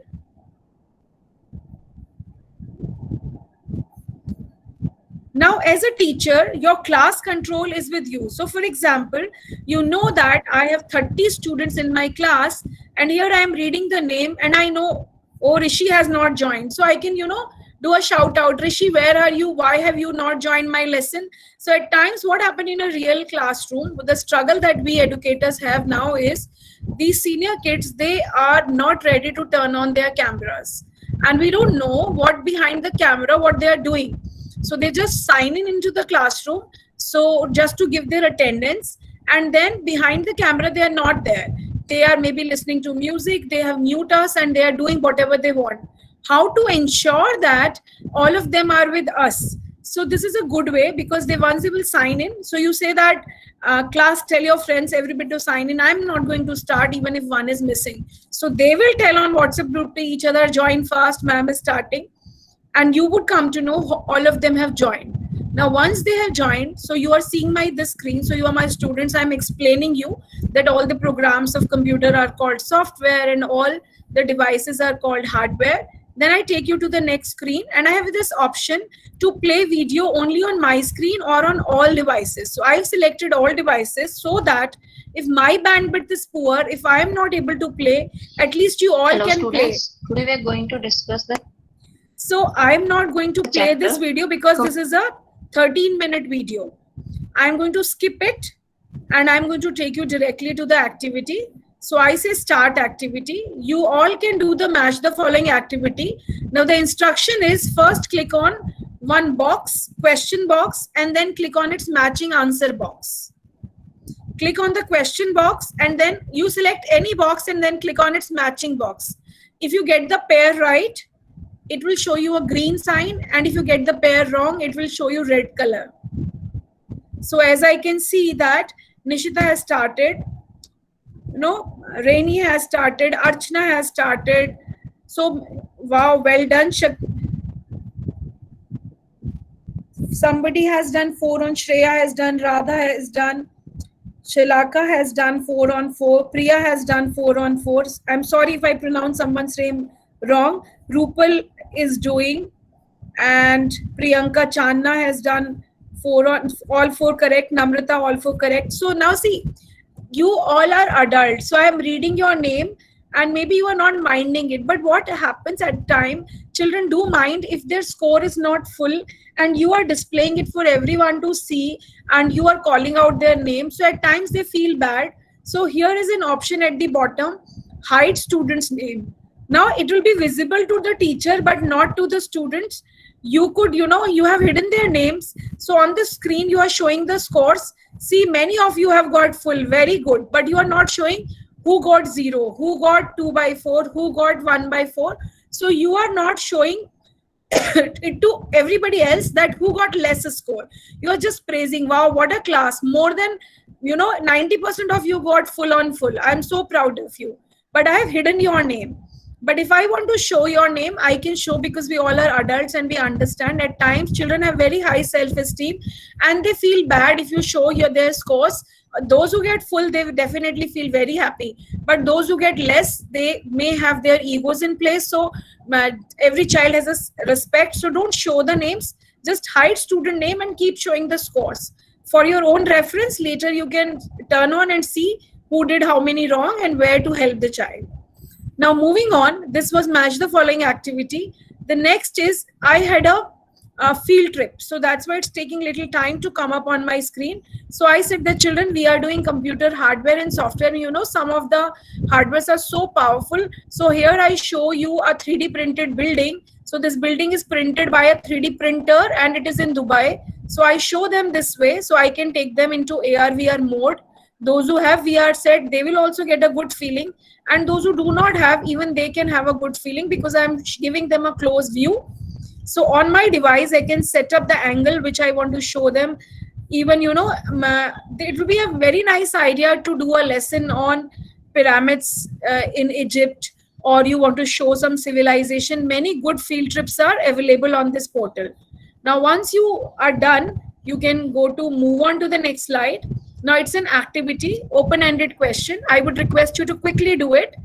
Now, as a teacher, your class control is with you. So, for example, you know that I have 30 students in my class, and here I am reading the name, and I know, oh, Rishi has not joined. So, I can, do a shout out, Rishi, where are you? Why have you not joined my lesson? So, at times, what happened in a real classroom, the struggle that we educators have now is these senior kids, they are not ready to turn on their cameras. And we don't know what behind the camera, what they are doing. So they just sign in into the classroom, so just to give their attendance, and then behind the camera, they are not there. They are maybe listening to music, they have mute us, and they are doing whatever they want. How to ensure that all of them are with us? So this is a good way, because once they will sign in. So you say that class, tell your friends, everybody to sign in. I'm not going to start even if one is missing. So they will tell on WhatsApp group to each other, join fast, ma'am is starting. And you would come to know all of them have joined. Now, once they have joined, so you are seeing this screen. So you are my students. I'm explaining you that all the programs of computer are called software and all the devices are called hardware. Then I take you to the next screen and I have this option to play video only on my screen or on all devices. So I've selected all devices so that if my bandwidth is poor, if I am not able to play, at least you all Hello, can students. play. Today we are going to discuss the So I'm not going to play this Chapter. video because this is a 13-minute video. I'm going to skip it and I'm going to take you directly to the activity. So I say start activity. You all can do the match the following activity. Now the instruction is first click on one box, question box, and then click on its matching answer box. Click on the question box and then you select any box and then click on its matching box. If you get the pair right, it will show you a green sign, and if you get the pair wrong, it will show you red color. So as I can see that Nishita has started, Rainy has started, Archana has started. So wow, well done. Somebody has done 4 on, Shreya has done, Radha has done, Shalaka has done 4 on 4, Priya has done 4 on 4. I'm sorry if I pronounce someone's name wrong. Rupal is doing, and Priyanka Channa has done 4 on all 4 correct. Namrata all 4 correct. So now see, you all are adults. So I am reading your name and maybe you are not minding it. But what happens at time, children do mind if their score is not full and you are displaying it for everyone to see and you are calling out their name. So at times they feel bad. So here is an option at the bottom, hide student's name. Now it will be visible to the teacher, but not to the students. You could, you have hidden their names. So on the screen, you are showing the scores. See, many of you have got full, very good, but you are not showing who got 0, who got 2 by 4, who got 1 by 4. So you are not showing it to everybody else that who got less score. You are just praising, wow, what a class. More than, 90% of you got full on full. I'm so proud of you. But I have hidden your name. But if I want to show your name, I can show, because we all are adults and we understand at times children have very high self-esteem and they feel bad if you show their scores. Those who get full, they definitely feel very happy. But those who get less, they may have their egos in place. So every child has a respect. So don't show the names. Just hide student name and keep showing the scores. For your own reference, later you can turn on and see who did how many wrong and where to help the child. Now moving on, this was match the following activity. The next is I had a field trip. So that's why it's taking little time to come up on my screen. So I said that children, we are doing computer hardware and software. Some of the hardwares are so powerful. So here I show you a 3D printed building. So this building is printed by a 3D printer and it is in Dubai. So I show them this way so I can take them into AR VR mode. Those who have VR set, they will also get a good feeling. And those who do not have, even they can have a good feeling because I'm giving them a close view. So on my device, I can set up the angle which I want to show them. Even, it will be a very nice idea to do a lesson on pyramids in Egypt, or you want to show some civilization. Many good field trips are available on this portal. Now, once you are done, you can go to move on to the next slide. Now it's an activity, open-ended question. I would request you to quickly do it.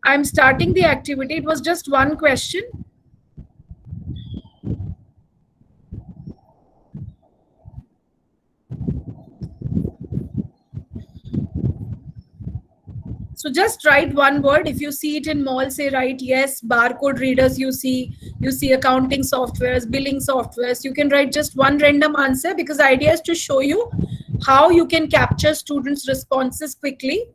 I'm starting the activity. It was just one question. So just write one word. If you see it in mall, say write yes. Barcode readers you see accounting softwares, billing softwares. You can write just one random answer because the idea is to show you how you can capture students' responses quickly.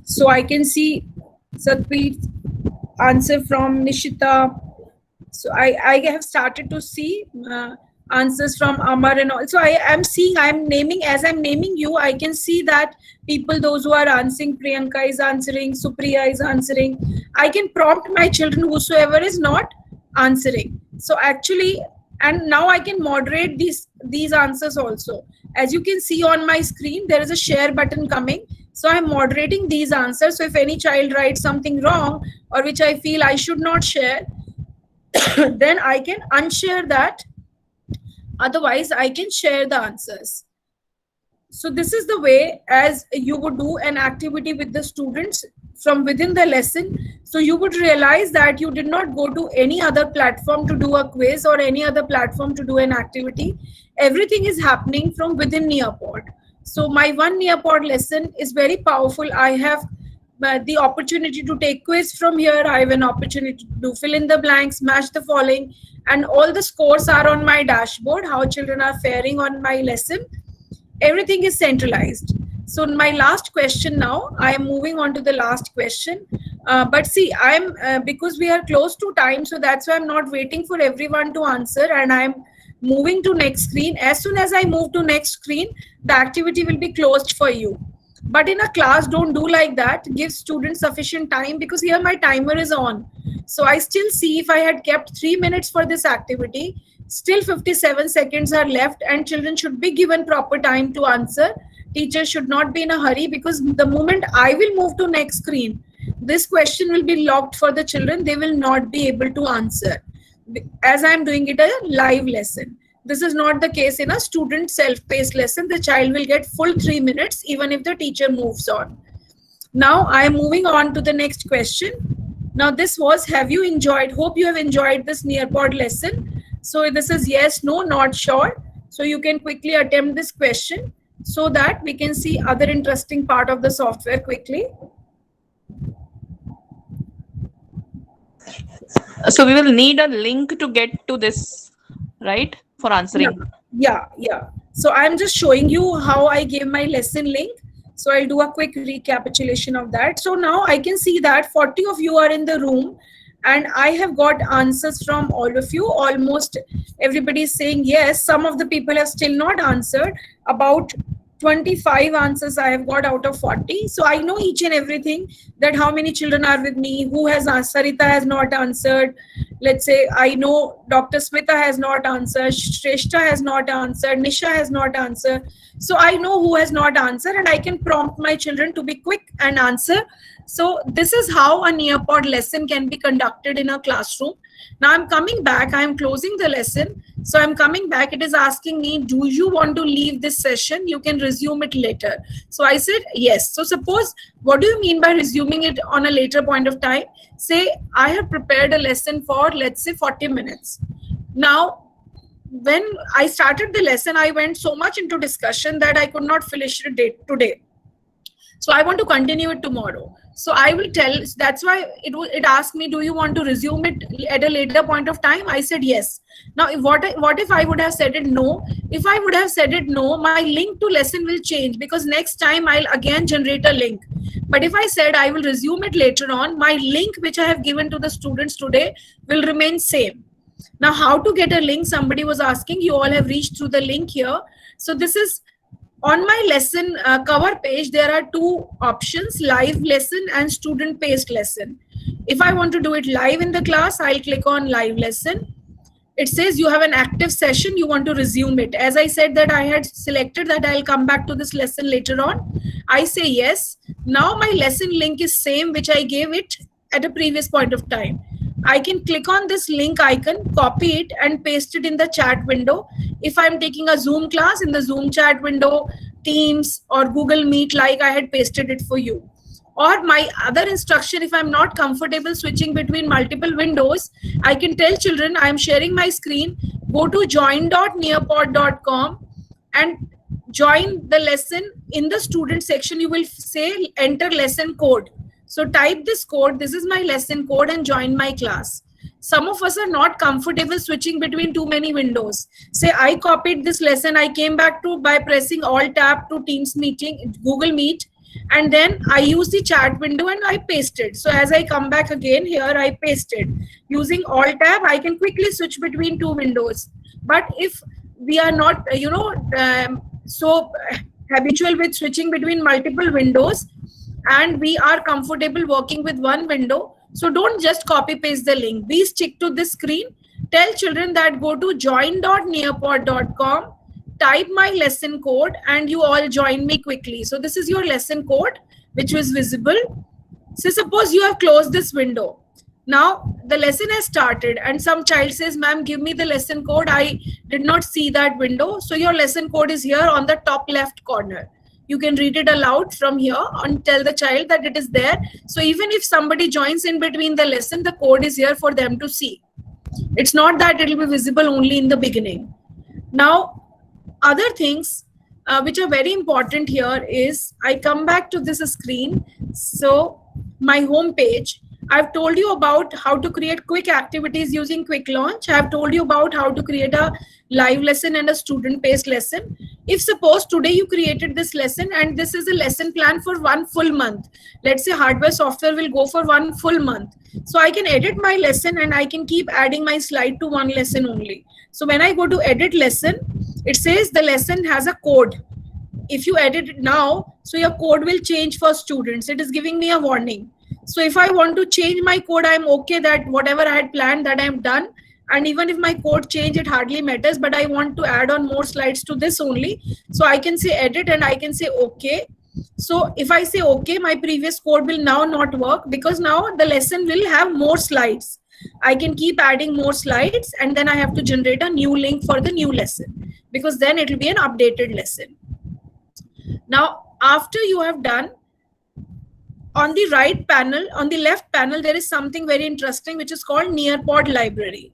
So I can see Satpreet answer from Nishita. So I have started to see answers from Amar and all. So I'm naming, as I'm naming you, I can see that people, those who are answering, Priyanka is answering, Supriya is answering. I can prompt my children, whosoever is not answering. So actually, and now I can moderate these answers also. As you can see on my screen, there is a share button coming. So I'm moderating these answers. So if any child writes something wrong or which I feel I should not share, then I can unshare that. Otherwise, I can share the answers. So this is the way as you would do an activity with the students from within the lesson. So you would realize that you did not go to any other platform to do a quiz or any other platform to do an activity. Everything is happening from within Nearpod. So my one Nearpod lesson is very powerful. I have the opportunity to take quiz from here. I have an opportunity to do fill in the blanks, match the following, and all the scores are on my dashboard, how children are faring on my lesson. Everything is centralized. So my last question now, I am moving on to the last question. But see, because we are close to time, so that's why I'm not waiting for everyone to answer, and I'm moving to next screen. As soon as I move to next screen, the activity will be closed for you. But in a class, don't do like that. Give students sufficient time, because here my timer is on. So I still see if I had kept 3 minutes for this activity, still 57 seconds are left, and children should be given proper time to answer. Teachers should not be in a hurry, because the moment I will move to next screen, this question will be locked for the children. They will not be able to answer, as I'm doing it a live lesson. This is not the case in a student self-paced lesson. The child will get full 3 minutes even if the teacher moves on. Now I am moving on to the next question. Now this was, have you enjoyed? Hope you have enjoyed this Nearpod lesson. So this is yes, no, not sure. So you can quickly attempt this question so that we can see other interesting part of the software quickly. So we will need a link to get to this, right? For answering. Yeah. So I'm just showing you how I gave my lesson link. So I'll do a quick recapitulation of that. So now I can see that 40 of you are in the room, and I have got answers from all of you. Almost everybody is saying yes. Some of the people have still not answered. About 25 answers I have got out of 40. So I know each and everything, that how many children are with me, who has answered. Sarita has not answered. Let's say I know Dr. Smita has not answered. Shrestha has not answered. Nisha has not answered. So I know who has not answered, and I can prompt my children to be quick and answer. So this is how a Nearpod lesson can be conducted in a classroom. Now I'm coming back. I'm closing the lesson. So I'm coming back. It is asking me, do you want to leave this session? You can resume it later. So I said yes. So suppose, what do you mean by resuming it on a later point of time? Say I have prepared a lesson for, let's say, 40 minutes. Now, when I started the lesson, I went so much into discussion that I could not finish it today. So I want to continue it tomorrow. So I will tell, that's why it asked me, do you want to resume it at a later point of time? I said yes. Now, what if I would have said it no? If I would have said it no, my link to lesson will change, because next time I'll again generate a link. But if I said I will resume it later on, my link which I have given to the students today will remain same. Now, how to get a link? Somebody was asking. You all have reached through the link here. So this is on my lesson cover page. There are two options: live lesson and student paced lesson. If I want to do it live in the class, I'll click on live lesson. It says you have an active session. You want to resume it. As I said that I had selected that I'll come back to this lesson later on. I say yes. Now my lesson link is same which I gave it at a previous point of time. I can click on this link icon, copy it and paste it in the chat window. If I'm taking a Zoom class, in the Zoom chat window, Teams or Google Meet, like I had pasted it for you. Or my other instruction, if I'm not comfortable switching between multiple windows, I can tell children I'm sharing my screen, go to join.nearpod.com and join the lesson. In the student section, you will say enter lesson code. So type this code, this is my lesson code, and join my class. Some of us are not comfortable switching between too many windows. Say I copied this lesson, I came back to by pressing Alt Tab to Teams meeting, Google Meet, and then I use the chat window and I pasted. So as I come back again here, I pasted. Using Alt Tab, I can quickly switch between two windows. But if we are not, so habitual with switching between multiple windows, and we are comfortable working with one window. So don't just copy paste the link. Be stick to this screen. Tell children that go to join.nearpod.com, type my lesson code, and you all join me quickly. So this is your lesson code, which was visible. So suppose you have closed this window. Now the lesson has started and some child says, ma'am, give me the lesson code. I did not see that window. So your lesson code is here on the top left corner. You can read it aloud from here and tell the child that it is there. So even if somebody joins in between the lesson, the code is here for them to see. It's not that it will be visible only in the beginning. Now, other things which are very important here is, I come back to this screen. So my home page, I've told you about how to create quick activities using Quick Launch. I've told you about how to create a live lesson and a student-based lesson. If suppose today you created this lesson and this is a lesson plan for 1 full month, let's say hardware software will go for 1 full month. So I can edit my lesson and I can keep adding my slide to one lesson only. So when I go to edit lesson, it says the lesson has a code. If you edit it now, so your code will change for students. It is giving me a warning. So if I want to change my code, I'm okay that whatever I had planned that I'm done. And even if my code change, it hardly matters, but I want to add on more slides to this only. So I can say edit and I can say okay. So if I say okay, my previous code will now not work because now the lesson will have more slides. I can keep adding more slides and then I have to generate a new link for the new lesson because then it will be an updated lesson. Now, after you have done, on the right panel, on the left panel, there is something very interesting which is called Nearpod Library.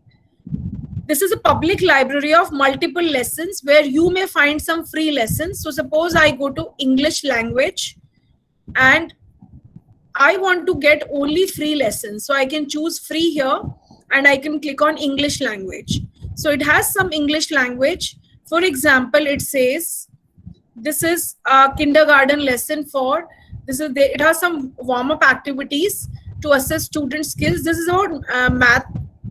This is a public library of multiple lessons where you may find some free lessons. So suppose I go to English language and I want to get only free lessons. So I can choose free here and I can click on English language. So it has some English language. For example, it says, this is a kindergarten lesson for, it has some warm-up activities to assess student skills. This is about math,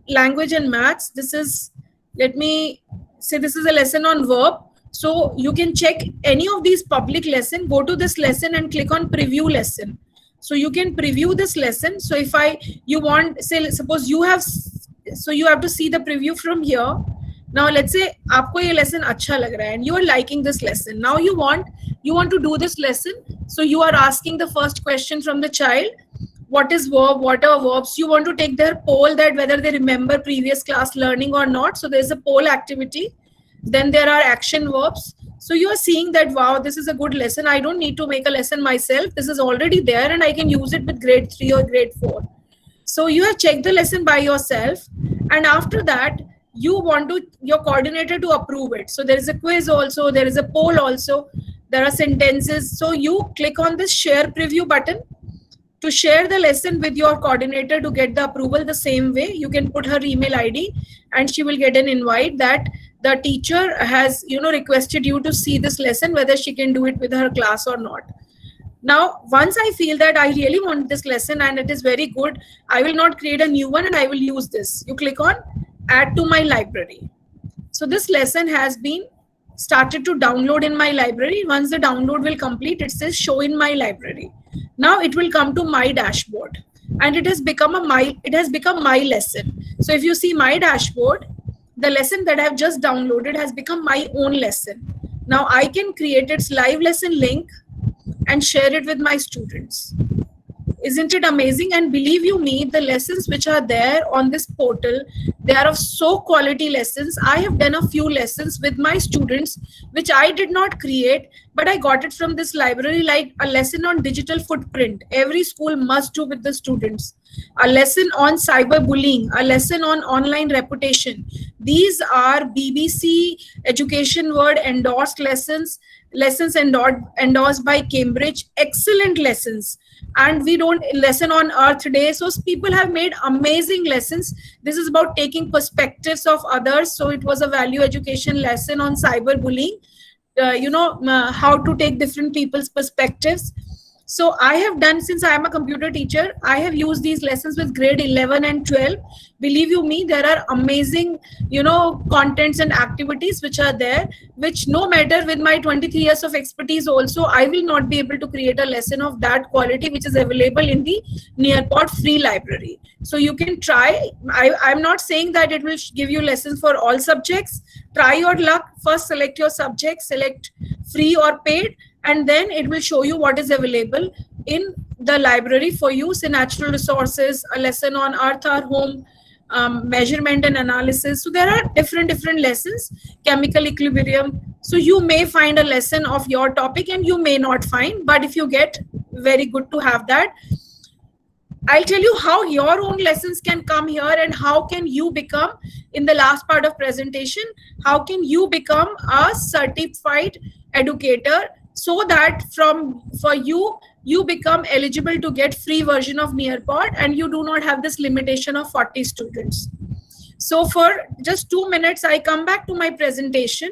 language and maths. This is, let me say, this is a lesson on verb. So you can check any of these public lesson, go to this lesson and click on preview lesson. So you can preview this lesson. So if you want, say, suppose you have, so you have to see the preview from here. Now let's say आपको ये lesson अच्छा लग रहा है and you are liking this lesson. Now you want to do this lesson. So you are asking the first question from the child. What is verb? What are verbs? You want to take their poll that whether they remember previous class learning or not. So there's a poll activity. Then there are action verbs. So you are seeing that, wow, this is a good lesson. I don't need to make a lesson myself. This is already there and I can use it with grade 3 or grade 4. So you have checked the lesson by yourself. And after that, you want your coordinator to approve it. So there is a quiz also, there is a poll also, there are sentences. So you click on this share preview button to share the lesson with your coordinator to get the approval the same way. You can put her email ID and she will get an invite that the teacher has, requested you to see this lesson, whether she can do it with her class or not. Now, once I feel that I really want this lesson and it is very good, I will not create a new one and I will use this. You click on add to my library. So this lesson has been started to download in my library. Once the download will complete, it says show in my library. Now it will come to my dashboard and it has become my lesson. So if you see my dashboard, the lesson that I have just downloaded has become my own lesson. Now I can create its live lesson link and share it with my students. Isn't it amazing? And believe you me, the lessons which are there on this portal, they are of so quality lessons. I have done a few lessons with my students, which I did not create, but I got it from this library, like a lesson on digital footprint. Every school must do with the students. A lesson on cyberbullying, a lesson on online reputation. These are BBC Education World endorsed lessons endorsed by Cambridge, excellent lessons. And we don't lesson on Earth Day. So people have made amazing lessons. This is about taking perspectives of others. So it was a value education lesson on cyberbullying, how to take different people's perspectives. So I have done, since I am a computer teacher, I have used these lessons with grade 11 and 12. Believe you me, there are amazing, contents and activities which are there, which no matter with my 23 years of expertise also, I will not be able to create a lesson of that quality which is available in the Nearpod free library. So you can try. I'm not saying that it will give you lessons for all subjects. Try your luck. First select your subject, select free or paid, and then it will show you what is available in the library for you. Say natural resources, a lesson on earth or home, measurement and analysis. So there are different lessons, chemical equilibrium. So you may find a lesson of your topic and you may not find, but if you get, very good to have that. I'll tell you how your own lessons can come here and how can you become, in the last part of presentation, how can you become a certified educator, so that for you become eligible to get free version of Nearpod and you do not have this limitation of 40 students. So for just 2 minutes, I come back to my presentation.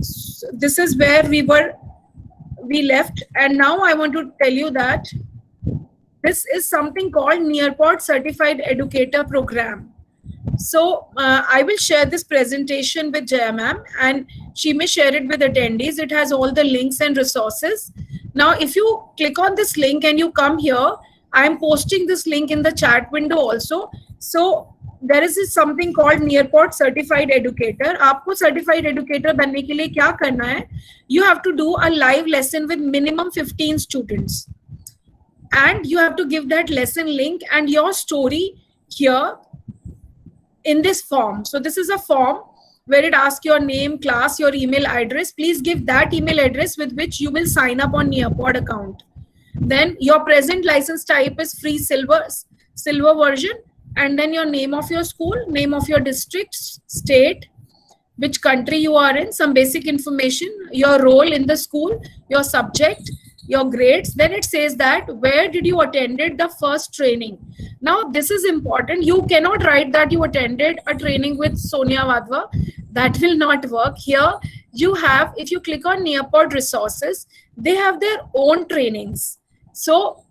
So this is where we left, and now I want to tell you that this is something called Nearpod Certified Educator Program. So I will share this presentation with Jaya ma'am, and she may share it with attendees. It has all the links and resources. Now, if you click on this link and you come here, I am posting this link in the chat window also. So there is something called Nearpod Certified Educator. आपको certified educator बनने के लिए क्या करना है? You have to do a live lesson with minimum 15 students. And you have to give that lesson link and your story here in this form. So this is a form where it asks your name, class, your email address. Please give that email address with which you will sign up on Nearpod account. Then your present license type is free silver version. And then your name of your school, name of your district, state, which country you are in, some basic information, your role in the school, your subject, your grades. Then it says that where did you attended the first training. Now this is important. You cannot write that you attended a training with Sonia Wadhwa. That will not work. Here you have, if you click on Nearpod resources, they have their own trainings. So,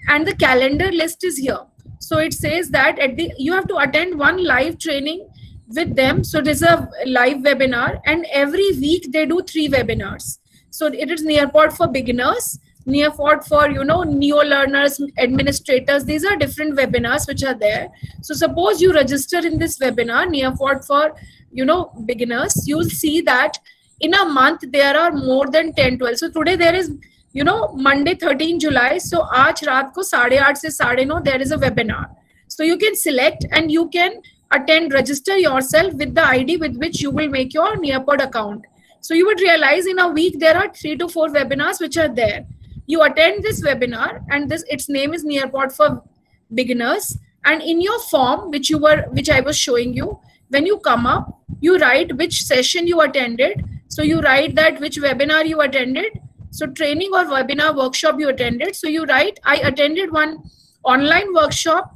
and the calendar list is here. So it says that you have to attend one live training with them. So there's a live webinar, and every week they do 3 webinars. So it is Nearpod for beginners, Nearpod for, neo learners, administrators. These are different webinars which are there. So suppose you register in this webinar, Nearpod for, beginners, you'll see that in a month there are more than 10, 12. So today there is, Monday 13 July. So aaj raat ko 8:30 se 9:30 there is a webinar. So you can select and you can attend, register yourself with the ID with which you will make your Nearpod account. So you would realize in a week there are 3 to 4 webinars which are there. You attend this webinar, and its name is Nearpod for beginners. And in your form, which I was showing you, when you come up, you write which session you attended. So you write that which webinar you attended. So training or webinar workshop you attended. So you write, I attended one online workshop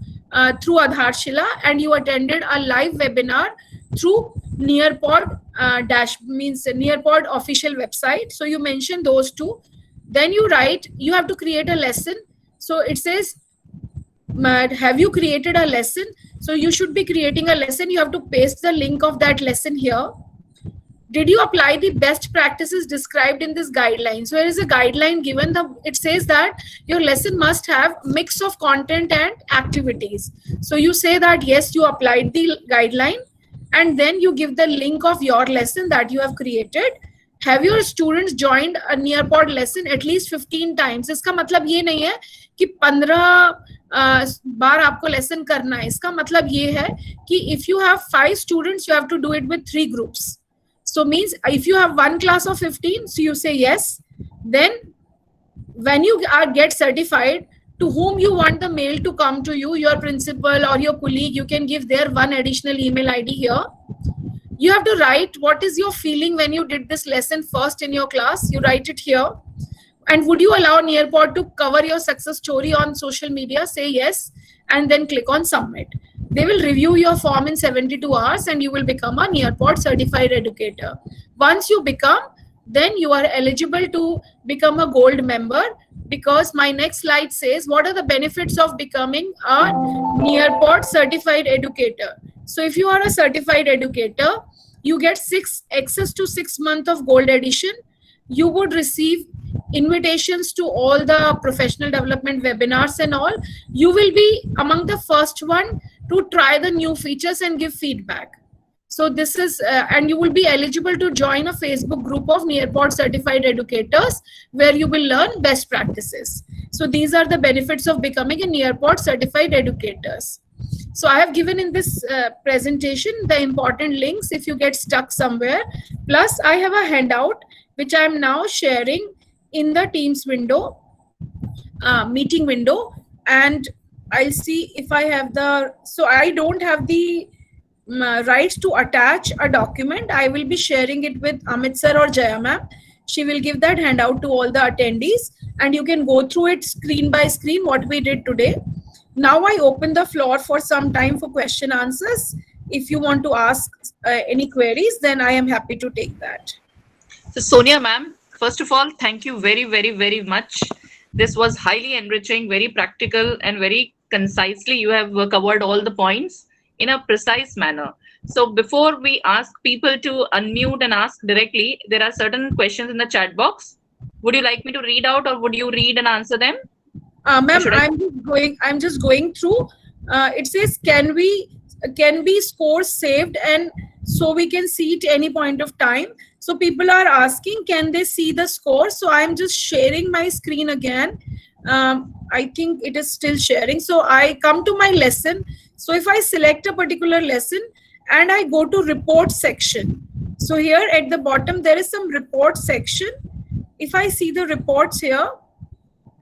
through Adharshila, and you attended a live webinar through Nearpod Nearpod official website. So you mention those 2. Then you write, you have to create a lesson. So it says, have you created a lesson? So you should be creating a lesson. You have to paste the link of that lesson here. Did you apply the best practices described in this guideline? So there is a guideline given. It says that your lesson must have mix of content and activities. So you say that yes, you applied the guideline, and then you give the link of your lesson that you have created. Have your students joined a Nearpod lesson at least 15 times? इसका मतलब ये नहीं है कि 15 बार आपको lesson करना है. इसका मतलब ये है कि if you have 5 students, you have to do it with 3 groups. So means if you have one class of 15, so you say yes. Then when you get certified, to whom you want the mail to come to you, your principal or your colleague, you can give their one additional email ID here. You have to write what is your feeling when you did this lesson first in your class. You write it here. And would you allow Nearpod to cover your success story on social media? Say yes, and then click on submit. They will review your form in 72 hours and you will become a Nearpod certified educator. Once you become, then you are eligible to become a gold member, because my next slide says what are the benefits of becoming a Nearpod certified educator. So if you are a certified educator, you get access to 6 months of gold edition. You would receive invitations to all the professional development webinars and all. You will be among the first one to try the new features and give feedback. So this is, and you will be eligible to join a Facebook group of Nearpod certified educators where you will learn best practices. So these are the benefits of becoming a Nearpod certified educators. So I have given in this presentation the important links if you get stuck somewhere. Plus I have a handout which I am now sharing in the Teams window, meeting window, and I'll see if I have the, so I don't have the rights to attach a document. I will be sharing it with Amit sir or Jaya ma'am. She will give that handout to all the attendees and you can go through it screen by screen what we did today. Now I open the floor for some time for question answers. If you want to ask any queries, then I am happy to take that. So Sonia ma'am, first of all, thank you very, very, very much. This was highly enriching, very practical and very concisely. You have covered all the points in a precise manner. So before we ask people to unmute and ask directly, there are certain questions in the chat box. Would you like me to read out or would you read and answer them? Ma'am, I'm just going through. It says, can be scores saved and so we can see it any point of time? So people are asking, can they see the score? So I'm just sharing my screen again. I think it is still sharing. So I come to my lesson. So if I select a particular lesson and I go to report section. So here at the bottom, there is some report section. If I see the reports here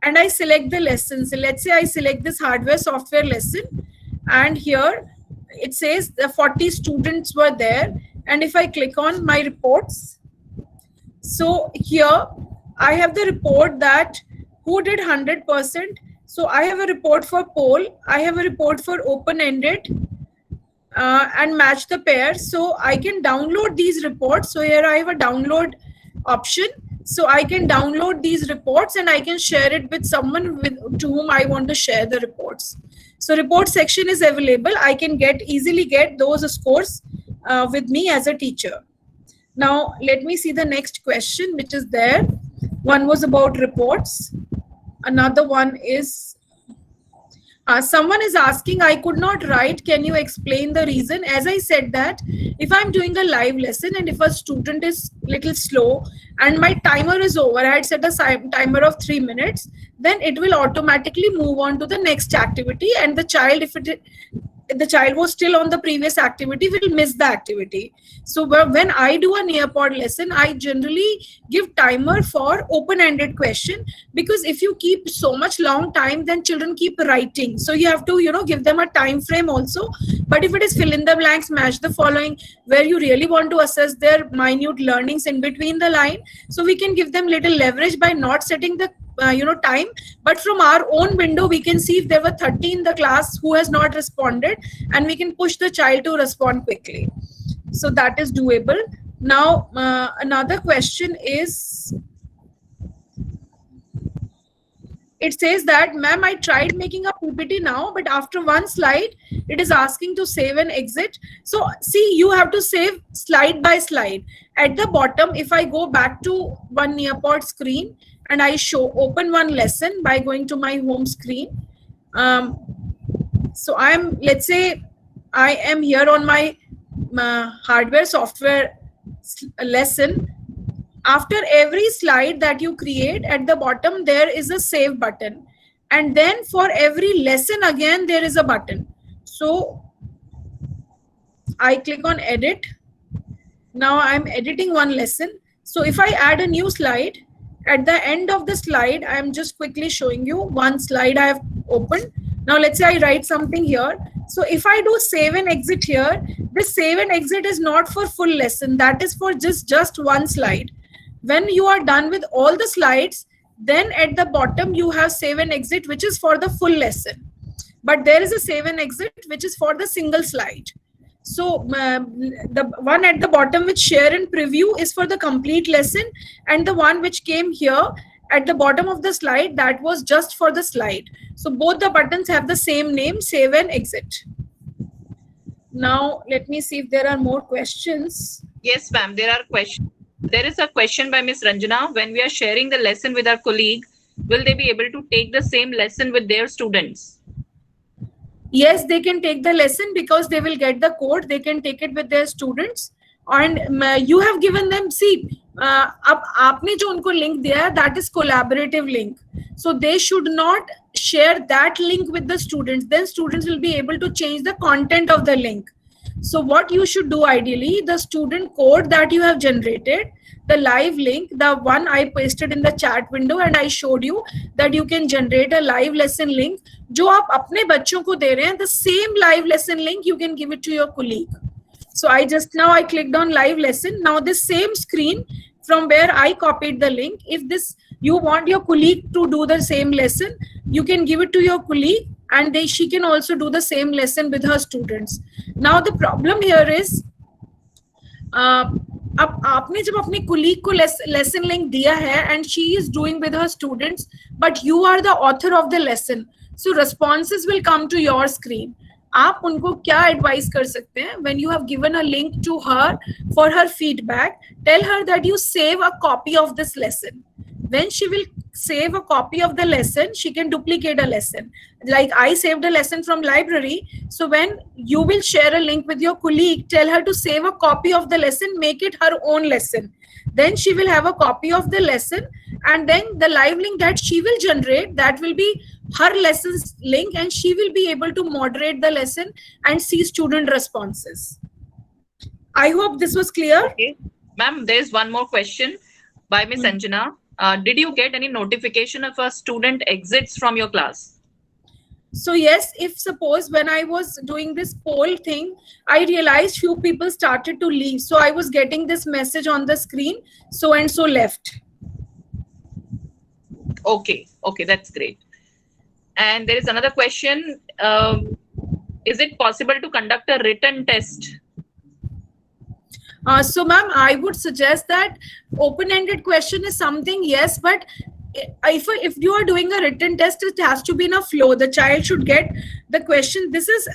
and I select the lessons, so let's say I select this hardware software lesson and here it says the 40 students were there. And if I click on my reports, so here I have the report that who did 100%. So I have a report for poll, I have a report for open-ended and match the pair. So I can download these reports. So here I have a download option. So I can download these reports and I can share it with someone to whom I want to share the reports. So report section is available. I can easily get those scores with me as a teacher. Now let me see the next question which is there. One was about reports. Another one is, someone is asking, I could not write. Can you explain the reason? As I said that if I'm doing a live lesson and if a student is little slow and my timer is over, I had set a timer of 3 minutes, then it will automatically move on to the next activity and the child, if the child was still on the previous activity, will miss the activity. So when I do a Nearpod lesson, I generally give timer for open-ended question, because if you keep so much long time, then children keep writing. So you have to, give them a time frame also. But if it is fill in the blanks, match the following, where you really want to assess their minute learnings in between the line, so we can give them little leverage by not setting the time, but from our own window we can see if there were 30 in the class who has not responded and we can push the child to respond quickly. So that is doable. Now another question is, it says that, ma'am, I tried making a PPT now, but after one slide it is asking to save and exit. So see, you have to save slide by slide. At the bottom, if I go back to one Nearpod screen and I open one lesson by going to my home screen. So let's say I am here on my hardware software lesson. After every slide that you create, at the bottom there is a save button, and then for every lesson again there is a button. So I click on edit. Now I'm editing one lesson. So if I add a new slide, at the end of the slide, I'm just quickly showing you one slide I have opened. Now let's say I write something here. So if I do save and exit here, this save and exit is not for full lesson. That is for just one slide. When you are done with all the slides, then at the bottom you have save and exit, which is for the full lesson. But there is a save and exit which is for the single slide. So the one at the bottom which share and preview is for the complete lesson, and the one which came here at the bottom of the slide, that was just for the slide. So both the buttons have the same name, save and exit. Now let me see if there are more questions. Yes, ma'am. There are questions. There is a question by Miss Ranjana. When we are sharing the lesson with our colleague, will they be able to take the same lesson with their students? Yes, they can take the lesson because they will get the code. They can take it with their students, and you have given them, see, अब आपने जो उनको link दिया है, that is collaborative link. So they should not share that link with the students. Then students will be able to change the content of the link. So what you should do ideally, the student code that you have generated, the live link, the one I pasted in the chat window, and I showed you that you can generate a live lesson link. जो आप अपने बच्चों को दे रहे हैं, the same live lesson link you can give it to your colleague. So I clicked on live lesson. Now this same screen from where I copied the link, if this you want your colleague to do the same lesson, you can give it to your colleague, and she can also do the same lesson with her students. Now the problem here is, अब आपने जब अपने colleague को lesson link दिया है and she is doing with her students, but you are the author of the lesson, so responses will come to your screen. आप उनको क्या advise कर सकते हैं? When you have given a link to her for her feedback, tell her that you save a copy of this lesson. When she will save a copy of the lesson, she can duplicate a lesson. Like I saved a lesson from library. So when you will share a link with your colleague, tell her to save a copy of the lesson, make it her own lesson. Then she will have a copy of the lesson, and then the live link that she will generate, that will be her lessons link, and she will be able to moderate the lesson and see student responses. I hope this was clear. Okay. Ma'am, there is one more question by Miss Anjana. Did you get any notification if a student exits from your class? So yes, if suppose when I was doing this poll thing, I realized few people started to leave. So I was getting this message on the screen, so and so left. Okay, okay, that's great. And there is another question. Is it possible to conduct a written test? So ma'am, I would suggest that open-ended question is something, yes, but if you are doing a written test, it has to be in a flow. The child should get the question. This is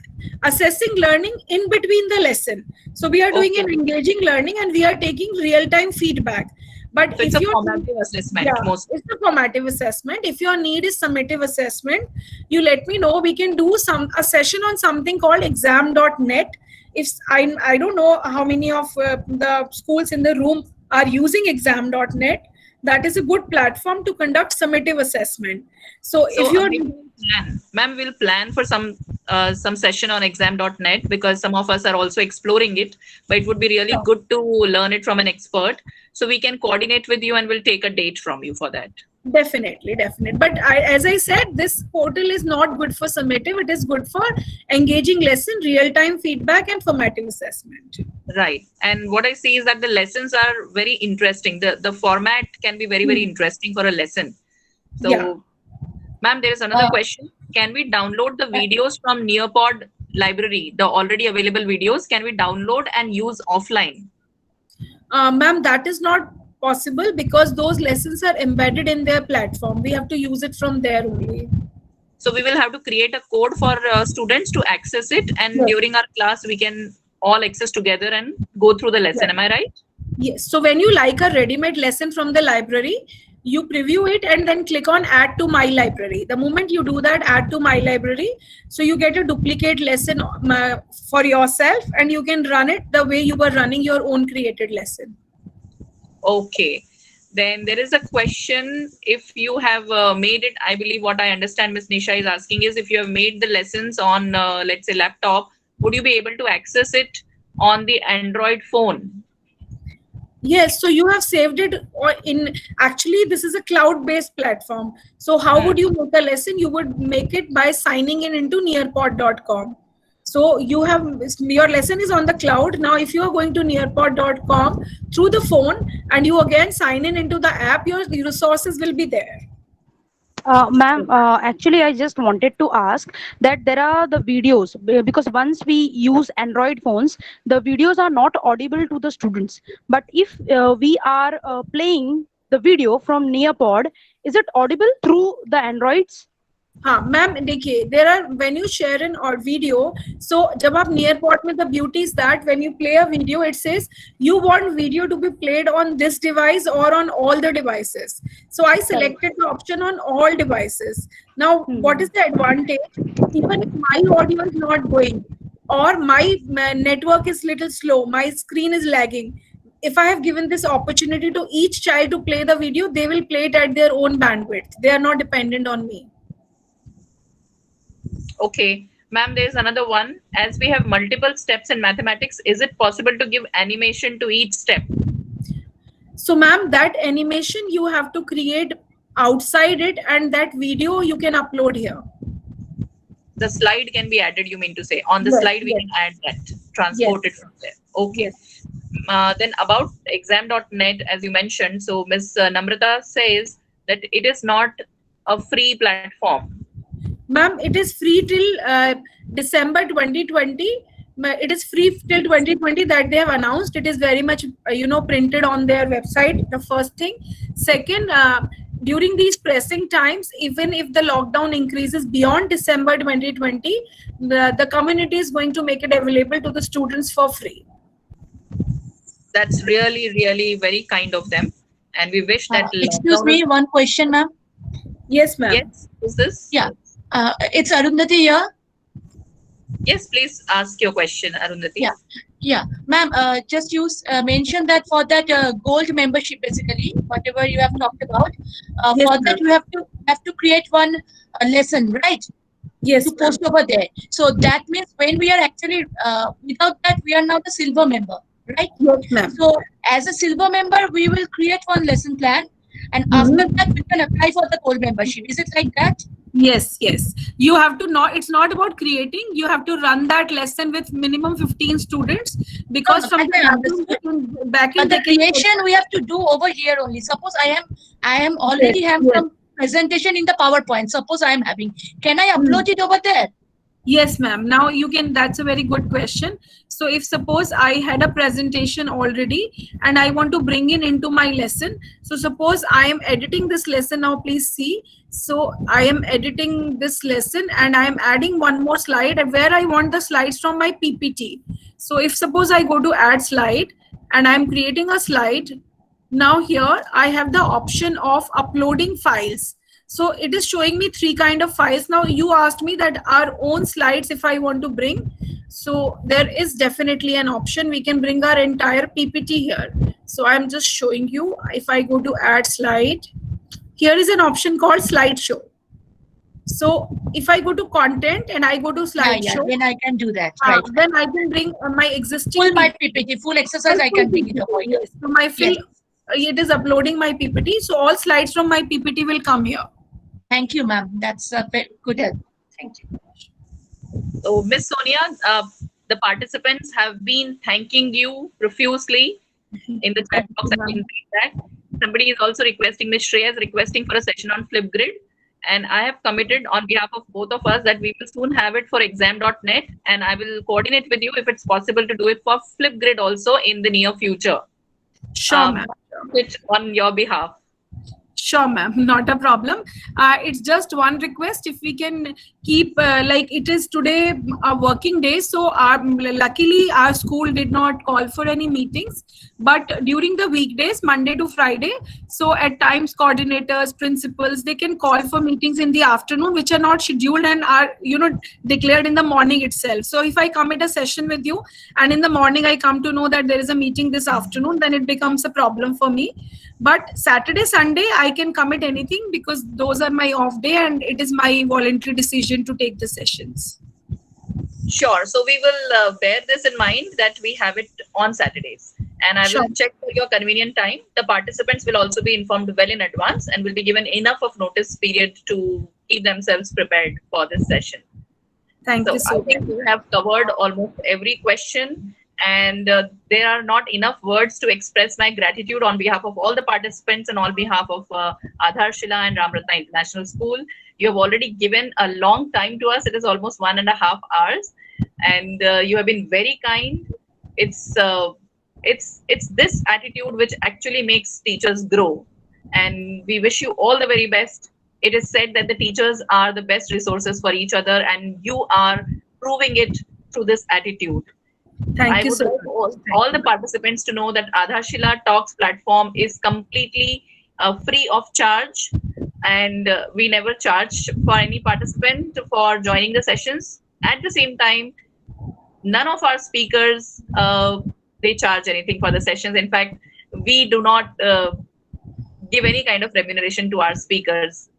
assessing learning in between the lesson. So we are doing an engaging learning, and we are taking real-time feedback. But So if it's a you formative assessment mostly. it's a formative assessment. If your need is summative assessment, you let me know. We can do a session on something called exam.net. If I don't know how many of the schools in the room are using exam.net. That is a good platform to conduct summative assessment. So if you're ma'am, we'll plan for some session on exam.net, because some of us are also exploring it, but it would be really good to learn it from an expert. So we can coordinate with you, and we'll take a date from you for that. Definitely. But as I said, this portal is not good for summative. It is good for engaging lesson, real-time feedback, and formative assessment. Right. And what I see is that the lessons are very interesting. The format can be very, very interesting for a lesson. So, ma'am, there is another question. Can we download the videos from Nearpod library, the already available videos? Can we download and use offline? Ma'am, that is not possible because those lessons are embedded in their platform. We have to use it from there only. So we will have to create a code for students to access it, and during our class we can all access together and go through the lesson. Am I right? Yes. So when you like a ready-made lesson from the library, you preview it and then click on add to my library. The moment you do that, add to my library, so you get a duplicate lesson for yourself, and you can run it the way you were running your own created lesson. Okay. Then there is a question, if you have made it, I believe what I understand Ms. Nisha is asking is, if you have made the lessons on, let's say, laptop, would you be able to access it on the Android phone? Yes, so you have saved it in, actually this is a cloud-based platform. So how would you make a lesson? You would make it by signing in into nearpod.com. So you have, your lesson is on the cloud. Now, if you are going to nearpod.com through the phone and you again sign in into the app, your resources will be there. Ma'am, actually, I just wanted to ask that there are the videos because once we use Android phones, the videos are not audible to the students. But if we are playing the video from Nearpod, is it audible through the Androids? हाँ ma'am देखिए there are when you share an or video so जब आप Nearpod में the beauty is that when you play a video it says you want video to be played on this device or on all the devices. So I selected the option on all devices. Now what is the advantage? Even if my audio is not going or my network is little slow, my screen is lagging, if I have given this opportunity to each child to play the video, they will play it at their own bandwidth. They are not dependent on me. Okay, ma'am, there's another one. As we have multiple steps in mathematics, is it possible to give animation to each step? So ma'am, that animation you have to create outside it, and that video you can upload here. The slide can be added, you mean to say. On the Yes, slide, we yes. can add that, transport it from there. Okay. Then about exam.net, as you mentioned, so Ms. Namrata says that it is not a free platform. Ma'am, it is free till December 2020. It is free till 2020 that they have announced. It is very much, printed on their website. The first thing. Second, during these pressing times, even if the lockdown increases beyond December 2020, the community is going to make it available to the students for free. That's really, really very kind of them. And we wish that. Excuse me, one question, ma'am. Yes, ma'am. Yes, who's this? Yeah. It's Arundhati here. Yes, please ask your question, Arundhati. Yeah, ma'am. Just you mentioned that for that gold membership, basically, whatever you have talked about, Yes, for ma'am. that you have to create one lesson, right? Yes, To post over there. So that means when we are actually without that, we are now the silver member, right? yes, ma'am. So as a silver member, we will create one lesson plan, and after that, we can apply for the gold membership. Is it like that? Yes, yes. You have to not. It's not about creating. You have to run that lesson with minimum 15 students because No, from I the understood. back But end the creation we have to do over here only. Suppose I am already Yes, have yes. some presentation in the PowerPoint. Suppose I am having. Can I upload it over there? Yes, ma'am. Now you can, that's a very good question. So if suppose I had a presentation already and I want to bring in into my lesson. So suppose I am editing this lesson now, please see. So I am editing this lesson and I am adding one more slide where I want the slides from my PPT. So if suppose I go to add slide and I'm creating a slide, now here I have the option of uploading files. So it is showing me 3 kind of files. Now you asked me that our own slides if I want to bring. So there is definitely an option. We can bring our entire PPT here. So I'm just showing you. If I go to add slide, here is an option called slideshow. So if I go to content and I go to slideshow, Then I can do that. Right. then I can bring my existing Full my PPT, full exercise. I can bring it over here. Yes. So my fill, it is uploading my PPT. So all slides from my PPT will come here. Thank you, ma'am. That's a good help. Thank you. So, Miss Sonia, the participants have been thanking you profusely in the chat box. I can read that. Somebody is also requesting, Miss Shreya is requesting for a session on Flipgrid. And I have committed on behalf of both of us that we will soon have it for exam.net. And I will coordinate with you if it's possible to do it for Flipgrid also in the near future. Sure, ma'am. It on your behalf. Sure, ma'am. Not a problem. It's just one request. If we can keep like it is today a working day, so luckily our school did not call for any meetings. But during the weekdays, Monday to Friday, so at times coordinators, principals, they can call for meetings in the afternoon, which are not scheduled and are declared in the morning itself. So if I come at a session with you, and in the morning I come to know that there is a meeting this afternoon, then it becomes a problem for me. But Saturday, Sunday, I can commit anything because those are my off day and it is my voluntary decision to take the sessions. Sure. So we will bear this in mind that we have it on Saturdays. And I will check for your convenient time. The participants will also be informed well in advance and will be given enough of notice period to keep themselves prepared for this session. Thank you so I much. think we have covered almost every question. And there are not enough words to express my gratitude on behalf of all the participants and on behalf of Adharshila and Ramratna International School. You have already given a long time to us. It is almost 1.5 hours, and you have been very kind. It's this attitude which actually makes teachers grow, and we wish you all the very best. It is said that the teachers are the best resources for each other, and you are proving it through this attitude. Thank I you would so like much. all the participants to know that Adharshila Talks platform is completely free of charge, and we never charge for any participant for joining the sessions. At the same time, none of our speakers they charge anything for the sessions. In fact, we do not give any kind of remuneration to our speakers.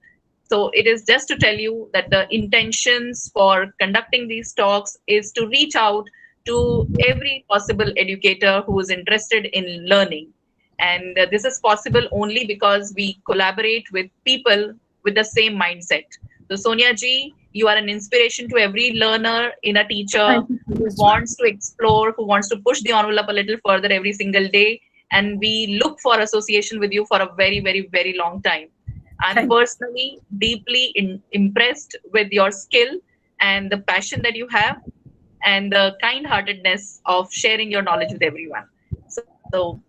So it is just to tell you that the intentions for conducting these talks is to reach out to every possible educator who is interested in learning. And this is possible only because we collaborate with people with the same mindset. So Sonia ji, you are an inspiration to every learner in a teacher Thank you so who much. wants to explore, who wants to push the envelope a little further every single day. And we look for association with you for a very, very, very long time. I'm Thank you. personally deeply impressed with your skill and the passion that you have and the kind-heartedness of sharing your knowledge with everyone. So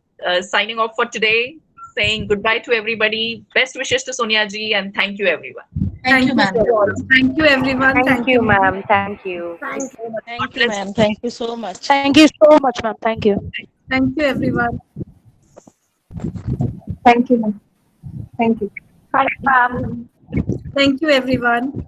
signing off for today, saying goodbye to everybody. Best wishes to Sonia ji, and thank you everyone. Thank you, ma'am. Thank you, everyone. Thank you, ma'am. Thank you. Thank you, ma'am. Thank you so much. Thank you so much, ma'am. Thank you. Thank you, everyone. Thank you, ma'am. Thank you. Thank you, ma'am. Thank you, everyone.